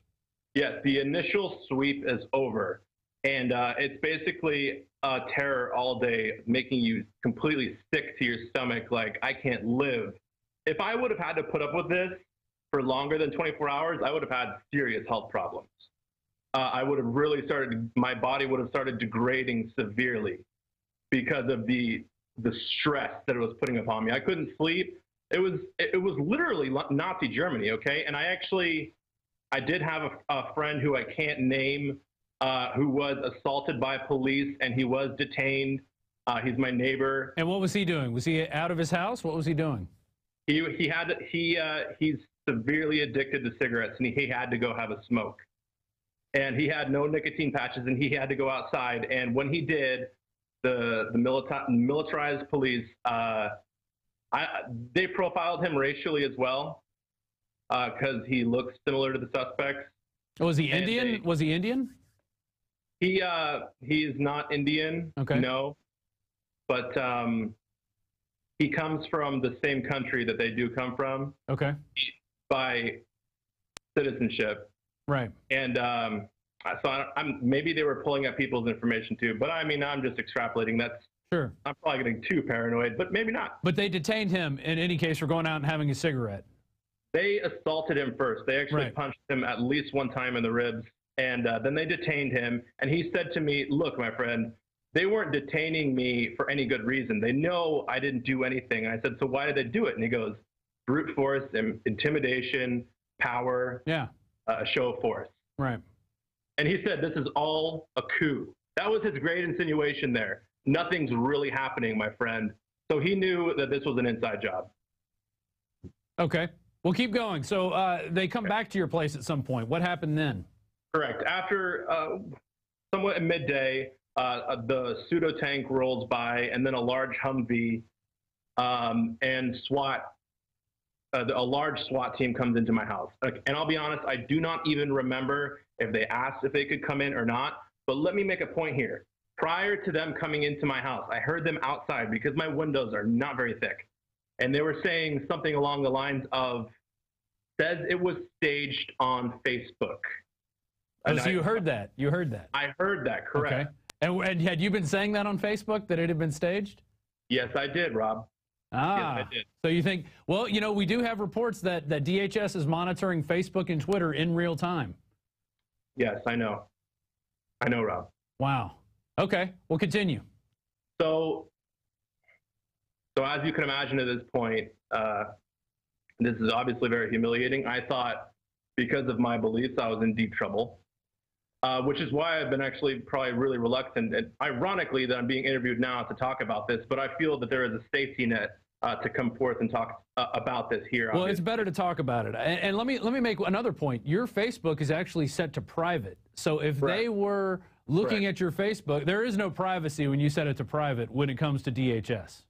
Yes, the initial sweep is over. And it's basically terror all day, making you completely sick to your stomach, like, I can't live. If I would have had to put up with this for longer than 24 hours, I would have had serious health problems. I would have really my body would have started degrading severely because of the stress that it was putting upon me. I couldn't sleep. It was literally Nazi Germany, okay? And I did have a friend who I can't name who was assaulted by police, and he was detained. He's my neighbor. And what was he doing? Was he out of his house? What was he doing? He's severely addicted to cigarettes, and he had to go have a smoke. And he had no nicotine patches, and he had to go outside. And when he did, the militarized police, they profiled him racially as well, because he looks similar to the suspects. Oh, was he Indian? Was he Indian? He's not Indian. Okay. No, but he comes from the same country that they do come from. Okay. By citizenship. Right. And so maybe they were pulling up people's information too, but I mean, I'm just extrapolating. Sure. I'm probably getting too paranoid, but maybe not. But they detained him in any case for going out and having a cigarette. They assaulted him first. They actually punched him at least one time in the ribs, and then they detained him. And he said to me, "Look, my friend, they weren't detaining me for any good reason. They know I didn't do anything." And I said, "So why did they do it?" And he goes, "Brute force, intimidation, power, a show of force." Right. And he said, "This is all a coup." That was his great insinuation there. Nothing's really happening, my friend. So he knew that this was an inside job. Okay. Well, keep going. So they come back to your place at some point. What happened then? Correct. After somewhat at midday, the pseudo tank rolls by, and then a large Humvee and SWAT. A large SWAT team comes into my house. And I'll be honest, I do not even remember if they asked if they could come in or not. But let me make a point here. Prior to them coming into my house, I heard them outside because my windows are not very thick. And they were saying something along the lines of, says it was staged on Facebook. Oh, so you heard that? You heard that? I heard that, correct. Okay. And had you been saying that on Facebook, that it had been staged? Yes, I did, Rob. Ah, yes, I did. So you think, well, you know, we do have reports that DHS is monitoring Facebook and Twitter in real time. Yes, I know. I know, Rob. Wow. Okay, we'll continue. So as you can imagine at this point, this is obviously very humiliating. I thought because of my beliefs, I was in deep trouble, which is why I've been actually probably really reluctant, and ironically that I'm being interviewed now to talk about this, but I feel that there is a safety net to come forth and talk about this here. Well, it's better to talk about it. And let me make another point. Your Facebook is actually set to private. So if they were looking at your Facebook, there is no privacy when you set it to private when it comes to DHS.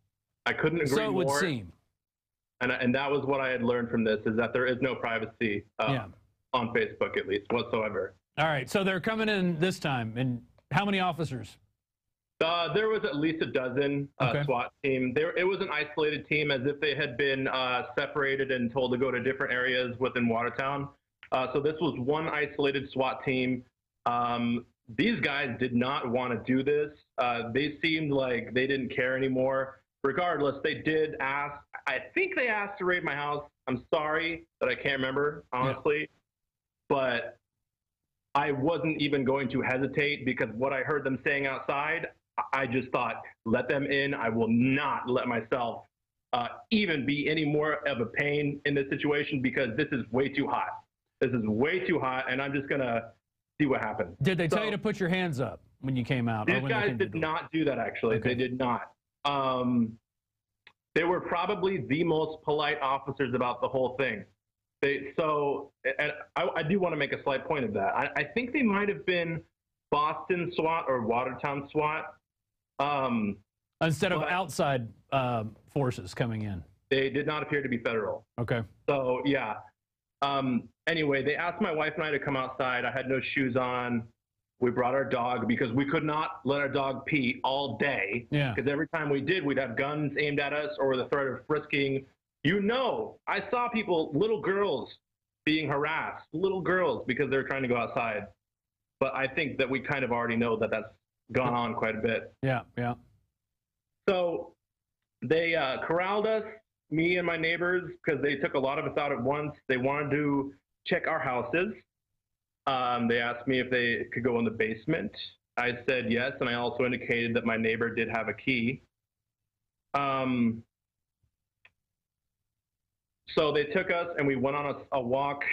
I couldn't agree more. So it would seem. And that was what I had learned from this, is that there is no privacy on Facebook, at least, whatsoever. All right, so they're coming in this time. And how many officers? There was at least a dozen SWAT team. It was an isolated team, as if they had been separated and told to go to different areas within Watertown. So this was one isolated SWAT team. These guys did not want to do this. They seemed like they didn't care anymore. Regardless, they did ask. I think they asked to raid my house. I'm sorry that I can't remember, honestly. But I wasn't even going to hesitate, because what I heard them saying outside, I just thought, let them in. I will not let myself even be any more of a pain in this situation, because this is way too hot. This is way too hot, and I'm just going to see what happens. Did they tell you to put your hands up when you came out? These guys did not do that, actually. They did not. They were probably the most polite officers about the whole thing. And I do want to make a slight point of that. I think they might have been Boston SWAT or Watertown SWAT. Instead of outside forces coming in. They did not appear to be federal. Okay. So, yeah. Anyway, they asked my wife and I to come outside. I had no shoes on. We brought our dog because we could not let our dog pee all day. Yeah. Because every time we did, we'd have guns aimed at us or the threat of frisking. You know, I saw people, little girls, being harassed, little girls, because they're trying to go outside. But I think that we kind of already know that that's gone on quite a bit. Yeah, yeah. So they corralled us, me and my neighbors, because they took a lot of us out at once. They wanted to check our houses. They asked me if they could go in the basement. I said yes, and I also indicated that my neighbor did have a key. So they took us, and we went on a walk.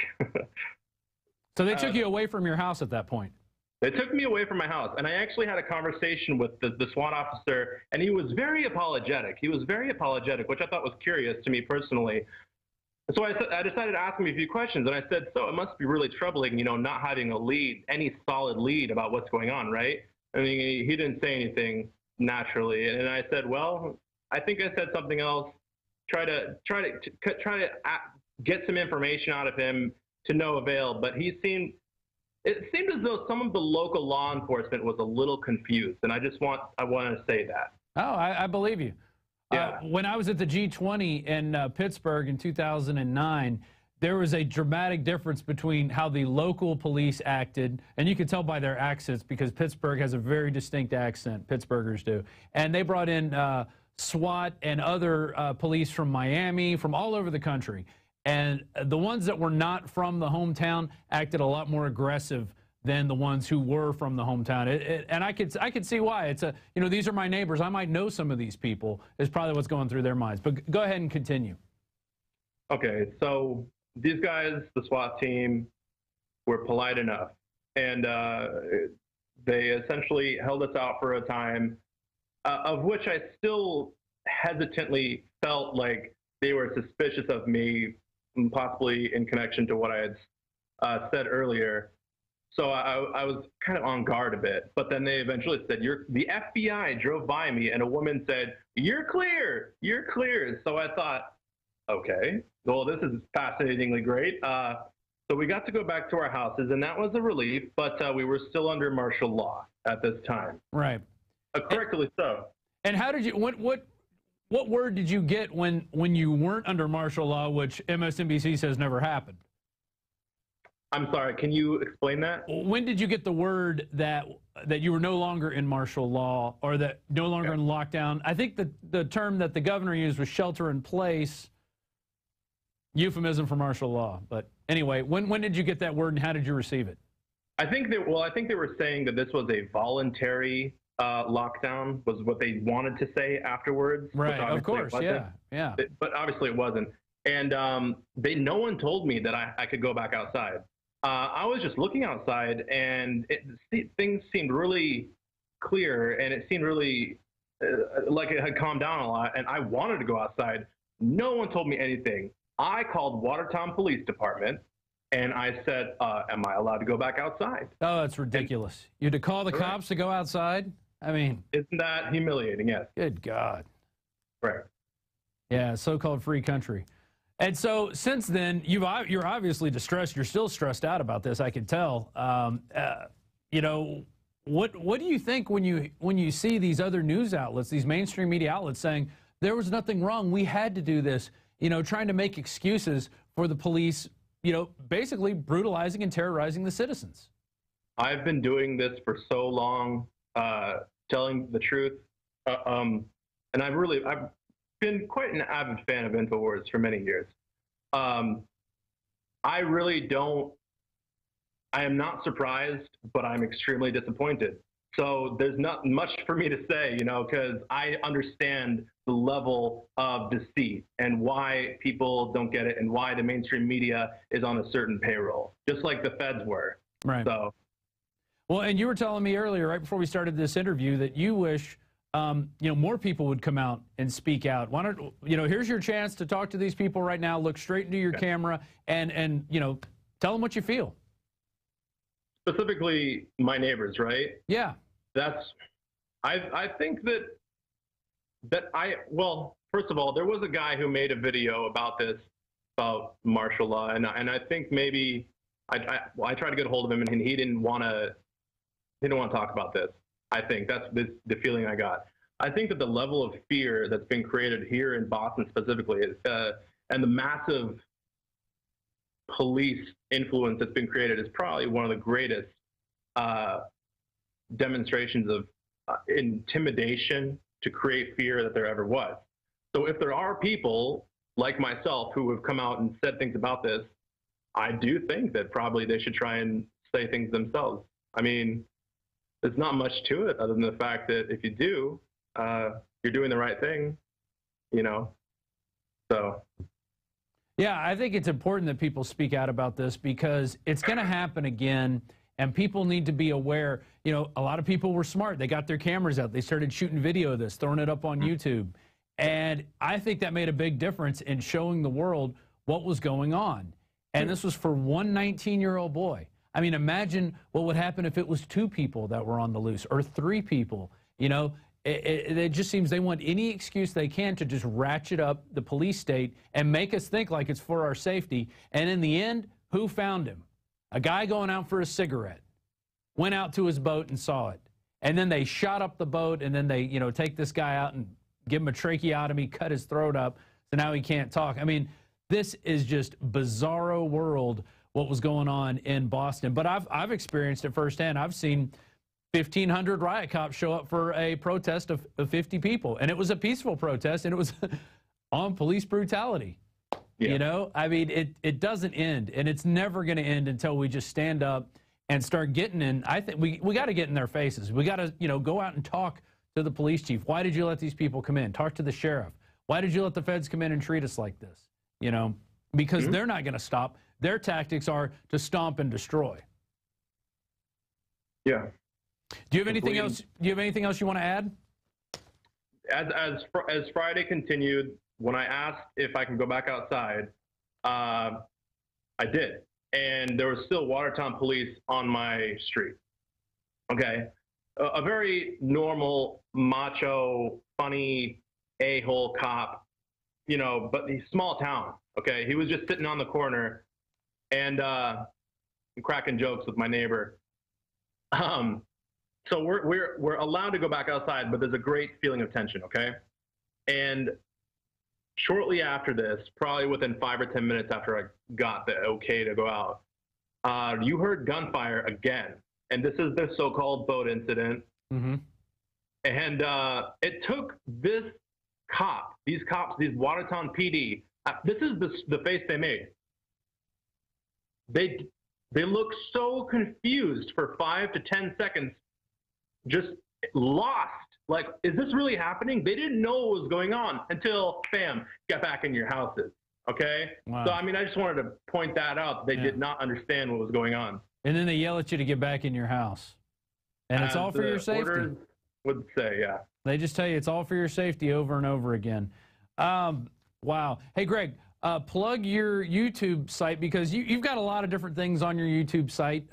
So they took you away from your house at that point? They took me away from my house, and I actually had a conversation with the SWAT officer, and he was very apologetic. He was very apologetic, which I thought was curious to me personally. So I decided to ask him a few questions, and I said, so it must be really troubling, you know, not having a lead, any solid lead about what's going on, right? I mean, he didn't say anything naturally, and I said, well, I think I said something else. Try to get some information out of him to no avail, but it seemed as though some of the local law enforcement was a little confused, and I wanted to say that. Oh, I believe you. Yeah. When I was at the G20 in Pittsburgh in 2009, there was a dramatic difference between how the local police acted, and you could tell by their accents because Pittsburgh has a very distinct accent, Pittsburghers do, and they brought in SWAT and other police from Miami, from all over the country. And the ones that were not from the hometown acted a lot more aggressive than the ones who were from the hometown. And I could see why. It's these are my neighbors. I might know some of these people is probably what's going through their minds. But go ahead and continue. Okay, so these guys, the SWAT team, were polite enough. And they essentially held us out for a time, of which I still hesitantly felt like they were suspicious of me, possibly in connection to what I had said earlier. So I was kind of on guard a bit. But then they eventually said, the FBI drove by me, and a woman said, you're clear, you're clear. So I thought, okay, well, this is fascinatingly great. So we got to go back to our houses, and that was a relief, but we were still under martial law at this time. Right. Correctly so. And how did you, what word did you get when you weren't under martial law, which MSNBC says never happened? I'm sorry, can you explain that? When did you get the word that you were no longer in martial law, or that no longer in lockdown? I think the term that the governor used was shelter in place, euphemism for martial law. But anyway, when did you get that word, and how did you receive it? I think they were saying that this was a voluntary lockdown, was what they wanted to say afterwards. Right, of course, yeah. But obviously it wasn't. And no one told me that I could go back outside. I was just looking outside, and things seemed really clear, and it seemed really like it had calmed down a lot, and I wanted to go outside. No one told me anything. I called Watertown Police Department, and I said, am I allowed to go back outside? Oh, that's ridiculous. You had to call the cops to go outside? I mean... Isn't that humiliating? Yes. Good God. Right. Yeah, so-called free country. And so since then, you're obviously distressed. You're still stressed out about this, I can tell. What do you think when you see these other news outlets, these mainstream media outlets saying, there was nothing wrong, we had to do this, trying to make excuses for the police, basically brutalizing and terrorizing the citizens? I've been doing this for so long, telling the truth. And I've been quite an avid fan of Infowars for many years. I am not surprised, but I'm extremely disappointed. So there's not much for me to say, because I understand the level of deceit and why people don't get it and why the mainstream media is on a certain payroll, just like the feds were. Right. So. Well, and you were telling me earlier, right before we started this interview, that you wish more people would come out and speak out. Why don't here's your chance to talk to these people right now. Look straight into your camera and tell them what you feel. Specifically, my neighbors, right? Yeah. I think well, first of all, there was a guy who made a video about this, about martial law, and I think maybe I tried to get a hold of him, and he didn't want to talk about this. I think that's the feeling I got. I think that the level of fear that's been created here in Boston specifically is, and the massive police influence that's been created is probably one of the greatest demonstrations of intimidation to create fear that there ever was. So if there are people like myself who have come out and said things about this, I do think that probably they should try and say things themselves. I mean, there's not much to it other than the fact that if you do, you're doing the right thing, you know, so. Yeah, I think it's important that people speak out about this because it's going to happen again, and people need to be aware. You know, a lot of people were smart. They got their cameras out. They started shooting video of this, throwing it up on YouTube. And I think that made a big difference in showing the world what was going on. And this was for one 19-year-old boy. I mean, imagine what would happen if it was 2 people that were on the loose or 3 people. You know, it just seems they want any excuse they can to just ratchet up the police state and make us think like it's for our safety. And in the end, who found him? A guy going out for a cigarette, went out to his boat and saw it. And then they shot up the boat, and then they, you know, take this guy out and give him a tracheotomy, cut his throat up, so now he can't talk. I mean, this is just bizarro world, what was going on in Boston. But I've experienced it firsthand. I've seen 1,500 riot cops show up for a protest of 50 people. And it was a peaceful protest, and it was on police brutality. Yeah. You know, I mean, it doesn't end, and it's never going to end until we just stand up and start getting in. I think we got to get in their faces. We got to, you know, go out and talk to the police chief. Why did you let these people come in? Talk to the sheriff. Why did you let the feds come in and treat us like this? You know, because they're not going to stop. Their tactics are to stomp and destroy. Yeah. Do you have anything else? Do you have anything else you want to add? As Friday continued, when I asked if I can go back outside, I did, and there was still Watertown police on my street. Okay, a very normal, macho, funny, a-hole cop, you know, but he's small town. Okay, he was just sitting on the corner and cracking jokes with my neighbor. So we're allowed to go back outside, but there's a great feeling of tension. Okay, and shortly after this, probably within 5 or 10 minutes after I got the okay to go out, you heard gunfire again. And this is the so-called boat incident. Mm-hmm. And it took this cop, these cops, these Watertown PD, this is the face they made. They looked so confused for 5 to 10 seconds, just lost. Like, is this really happening? They didn't know what was going on until, bam, get back in your houses, okay? Wow. So, I mean, I just wanted to point that out. They did not understand what was going on. And then they yell at you to get back in your house. And it's all for your safety. Orders would say, yeah. They just tell you it's all for your safety over and over again. Wow. Hey, Greg, plug your YouTube site because you've got a lot of different things on your YouTube site,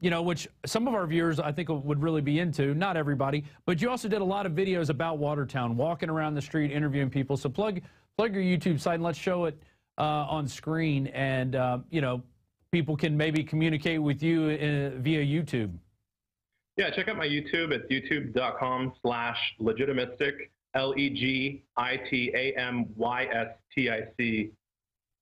you know, which some of our viewers I think would really be into. Not everybody, but you also did a lot of videos about Watertown, walking around the street, interviewing people. So plug your YouTube site and let's show it on screen, and you know, people can maybe communicate with you via YouTube. Yeah, check out my YouTube. It's youtube.com/legitimistic. LEGITAMYSTIC.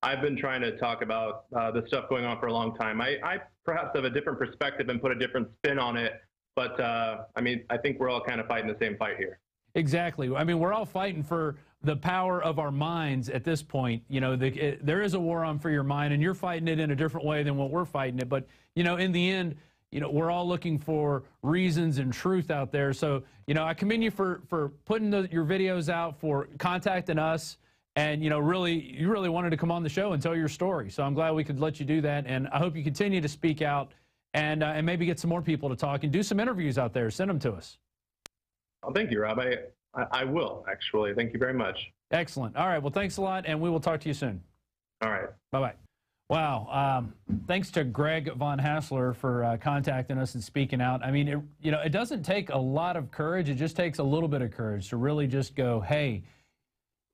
I've been trying to talk about the stuff going on for a long time. I perhaps have a different perspective and put a different spin on it, but I mean, I think we're all kind of fighting the same fight here. Exactly. I mean, we're all fighting for the power of our minds at this point. You know, there is a war on for your mind, and you're fighting it in a different way than what we're fighting it. But, you know, in the end, you know, we're all looking for reasons and truth out there. So, you know, I commend you for putting your videos out, for contacting us, and, you know, you really wanted to come on the show and tell your story. So I'm glad we could let you do that, and I hope you continue to speak out and maybe get some more people to talk and do some interviews out there. Send them to us. Oh, thank you, Rob. I will, actually. Thank you very much. Excellent. All right. Well, thanks a lot, and we will talk to you soon. All right. Bye-bye. Wow. Thanks to Greg Von Haesler for contacting us and speaking out. I mean, you know, it doesn't take a lot of courage. It just takes a little bit of courage to really just go, hey,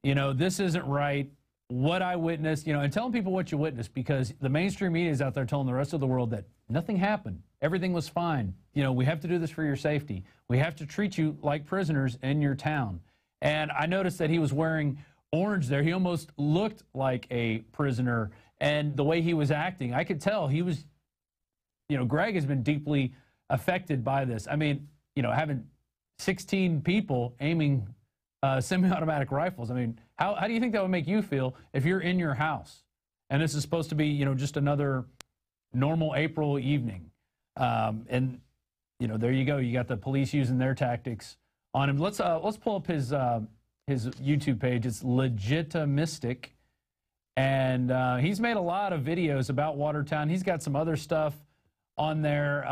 you know, this isn't right. what I witnessed, you know, and telling people what you witnessed, because the mainstream media is out there telling the rest of the world that nothing happened. Everything was fine. You know, we have to do this for your safety. We have to treat you like prisoners in your town. And I noticed that he was wearing orange there. He almost looked like a prisoner. And the way he was acting, I could tell he was, you know, Greg has been deeply affected by this. I mean, you know, having 16 people aiming semi-automatic rifles. I mean, how do you think that would make you feel if you're in your house? And this is supposed to be, you know, just another normal April evening. And, you know, there you go. You got the police using their tactics on him. Let's pull up his YouTube page. It's Legitimistic. And he's made a lot of videos about Watertown. He's got some other stuff on there,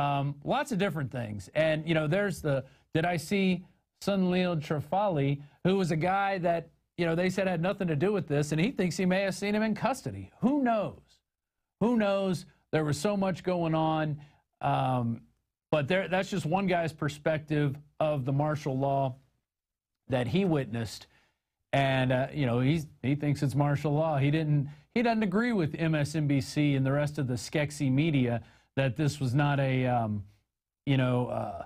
lots of different things. And, you know, there's the, did I see Sunil Trifali, who was a guy that, you know, they said had nothing to do with this, and he thinks he may have seen him in custody. Who knows? Who knows? There was so much going on. But that's just one guy's perspective of the martial law that he witnessed. And, you know, he thinks it's martial law. He doesn't agree with MSNBC and the rest of the Skexy media that this was not a, you know,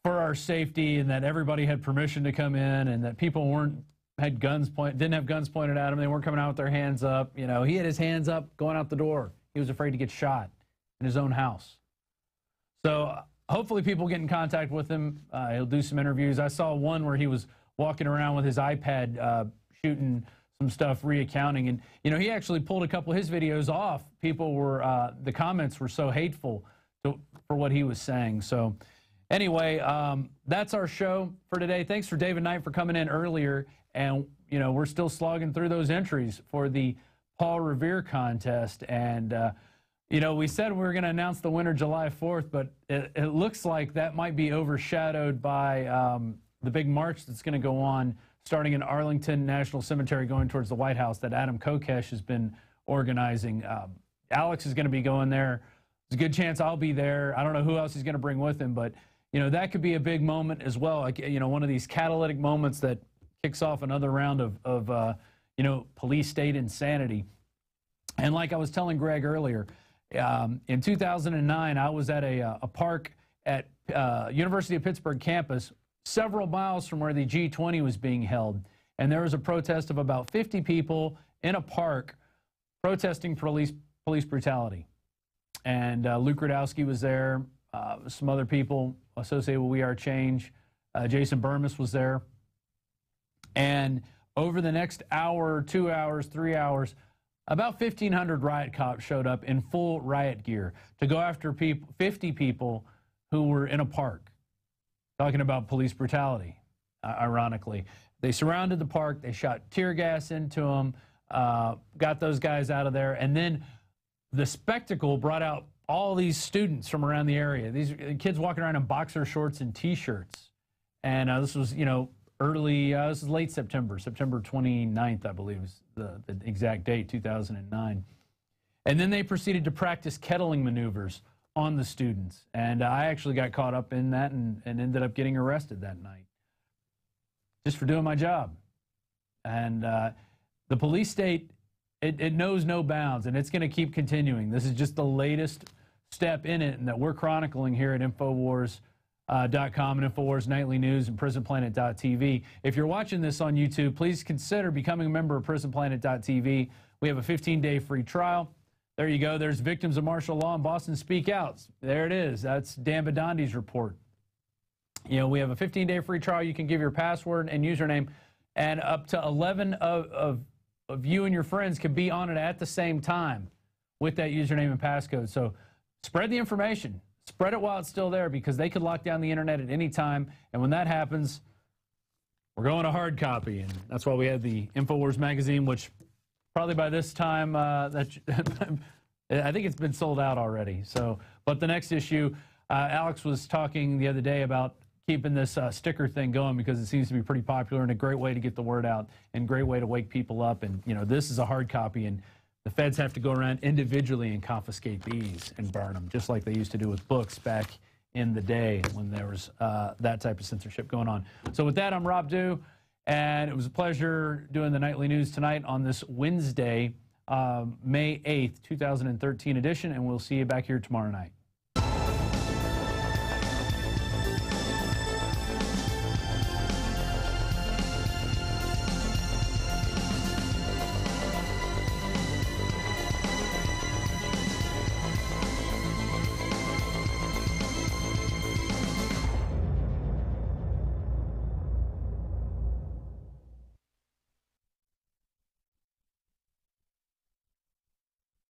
for our safety, and that everybody had permission to come in, and that people didn't have guns pointed at them. They weren't coming out with their hands up. You know, he had his hands up going out the door. He was afraid to get shot in his own house. So hopefully people get in contact with him. He'll do some interviews. I saw one where he was walking around with his iPad shooting some stuff, reaccounting. And, you know, he actually pulled a couple of his videos off. People were, the comments were so hateful for what he was saying. So anyway, that's our show for today. Thanks for David Knight for coming in earlier. And, you know, we're still slogging through those entries for the Paul Revere contest. And, you know, we said we were going to announce the winner July 4th, but it looks like that might be overshadowed by the big march that's going to go on starting in Arlington National Cemetery going towards the White House that Adam Kokesh has been organizing. Alex is going to be going there. There's a good chance I'll be there. I don't know who else he's going to bring with him, but, you know, that could be a big moment as well. Like, you know, one of these catalytic moments that kicks off another round of you know, police state insanity. And like I was telling Greg earlier, in 2009, I was at a park at University of Pittsburgh campus, several miles from where the G20 was being held. And there was a protest of about 50 people in a park protesting police brutality. And Luke Rudowski was there, some other people associated with We Are Change. Jason Burmis was there. And over the next hour, 2 hours, 3 hours, about 1,500 riot cops showed up in full riot gear to go after 50 people who were in a park, talking about police brutality, ironically. They surrounded the park. They shot tear gas into them, got those guys out of there. And then the spectacle brought out all these students from around the area. These kids walking around in boxer shorts and T-shirts. And this was, you know, this is late September, September 29th, I believe is the exact date, 2009. And then they proceeded to practice kettling maneuvers on the students. And I actually got caught up in that and ended up getting arrested that night just for doing my job. And the police state, it knows no bounds, and it's going to keep continuing. This is just the latest step in it, and that we're chronicling here at Infowars.com and Infowars Nightly News and PrisonPlanet.tv. If you're watching this on YouTube, please consider becoming a member of PrisonPlanet.tv. We have a 15-day free trial. There you go. There's victims of martial law in Boston speak out. There it is. That's Dan Badondi's report. You know, we have a 15-day free trial. You can give your password and username, and up to 11 of you and your friends can be on it at the same time with that username and passcode. So spread the information. Spread it while it's still there, because they could lock down the internet at any time. And when that happens, we're going to hard copy. And that's why we had the Infowars magazine, which probably by this time, I think it's been sold out already. So, but the next issue, Alex was talking the other day about keeping this sticker thing going, because it seems to be pretty popular and a great way to get the word out and great way to wake people up. And, you know, this is a hard copy, and the feds have to go around individually and confiscate these and burn them, just like they used to do with books back in the day when there was that type of censorship going on. So with that, I'm Rob Dew, And it was a pleasure doing the Nightly News tonight on this Wednesday, May 8th, 2013 edition, and we'll see you back here tomorrow night.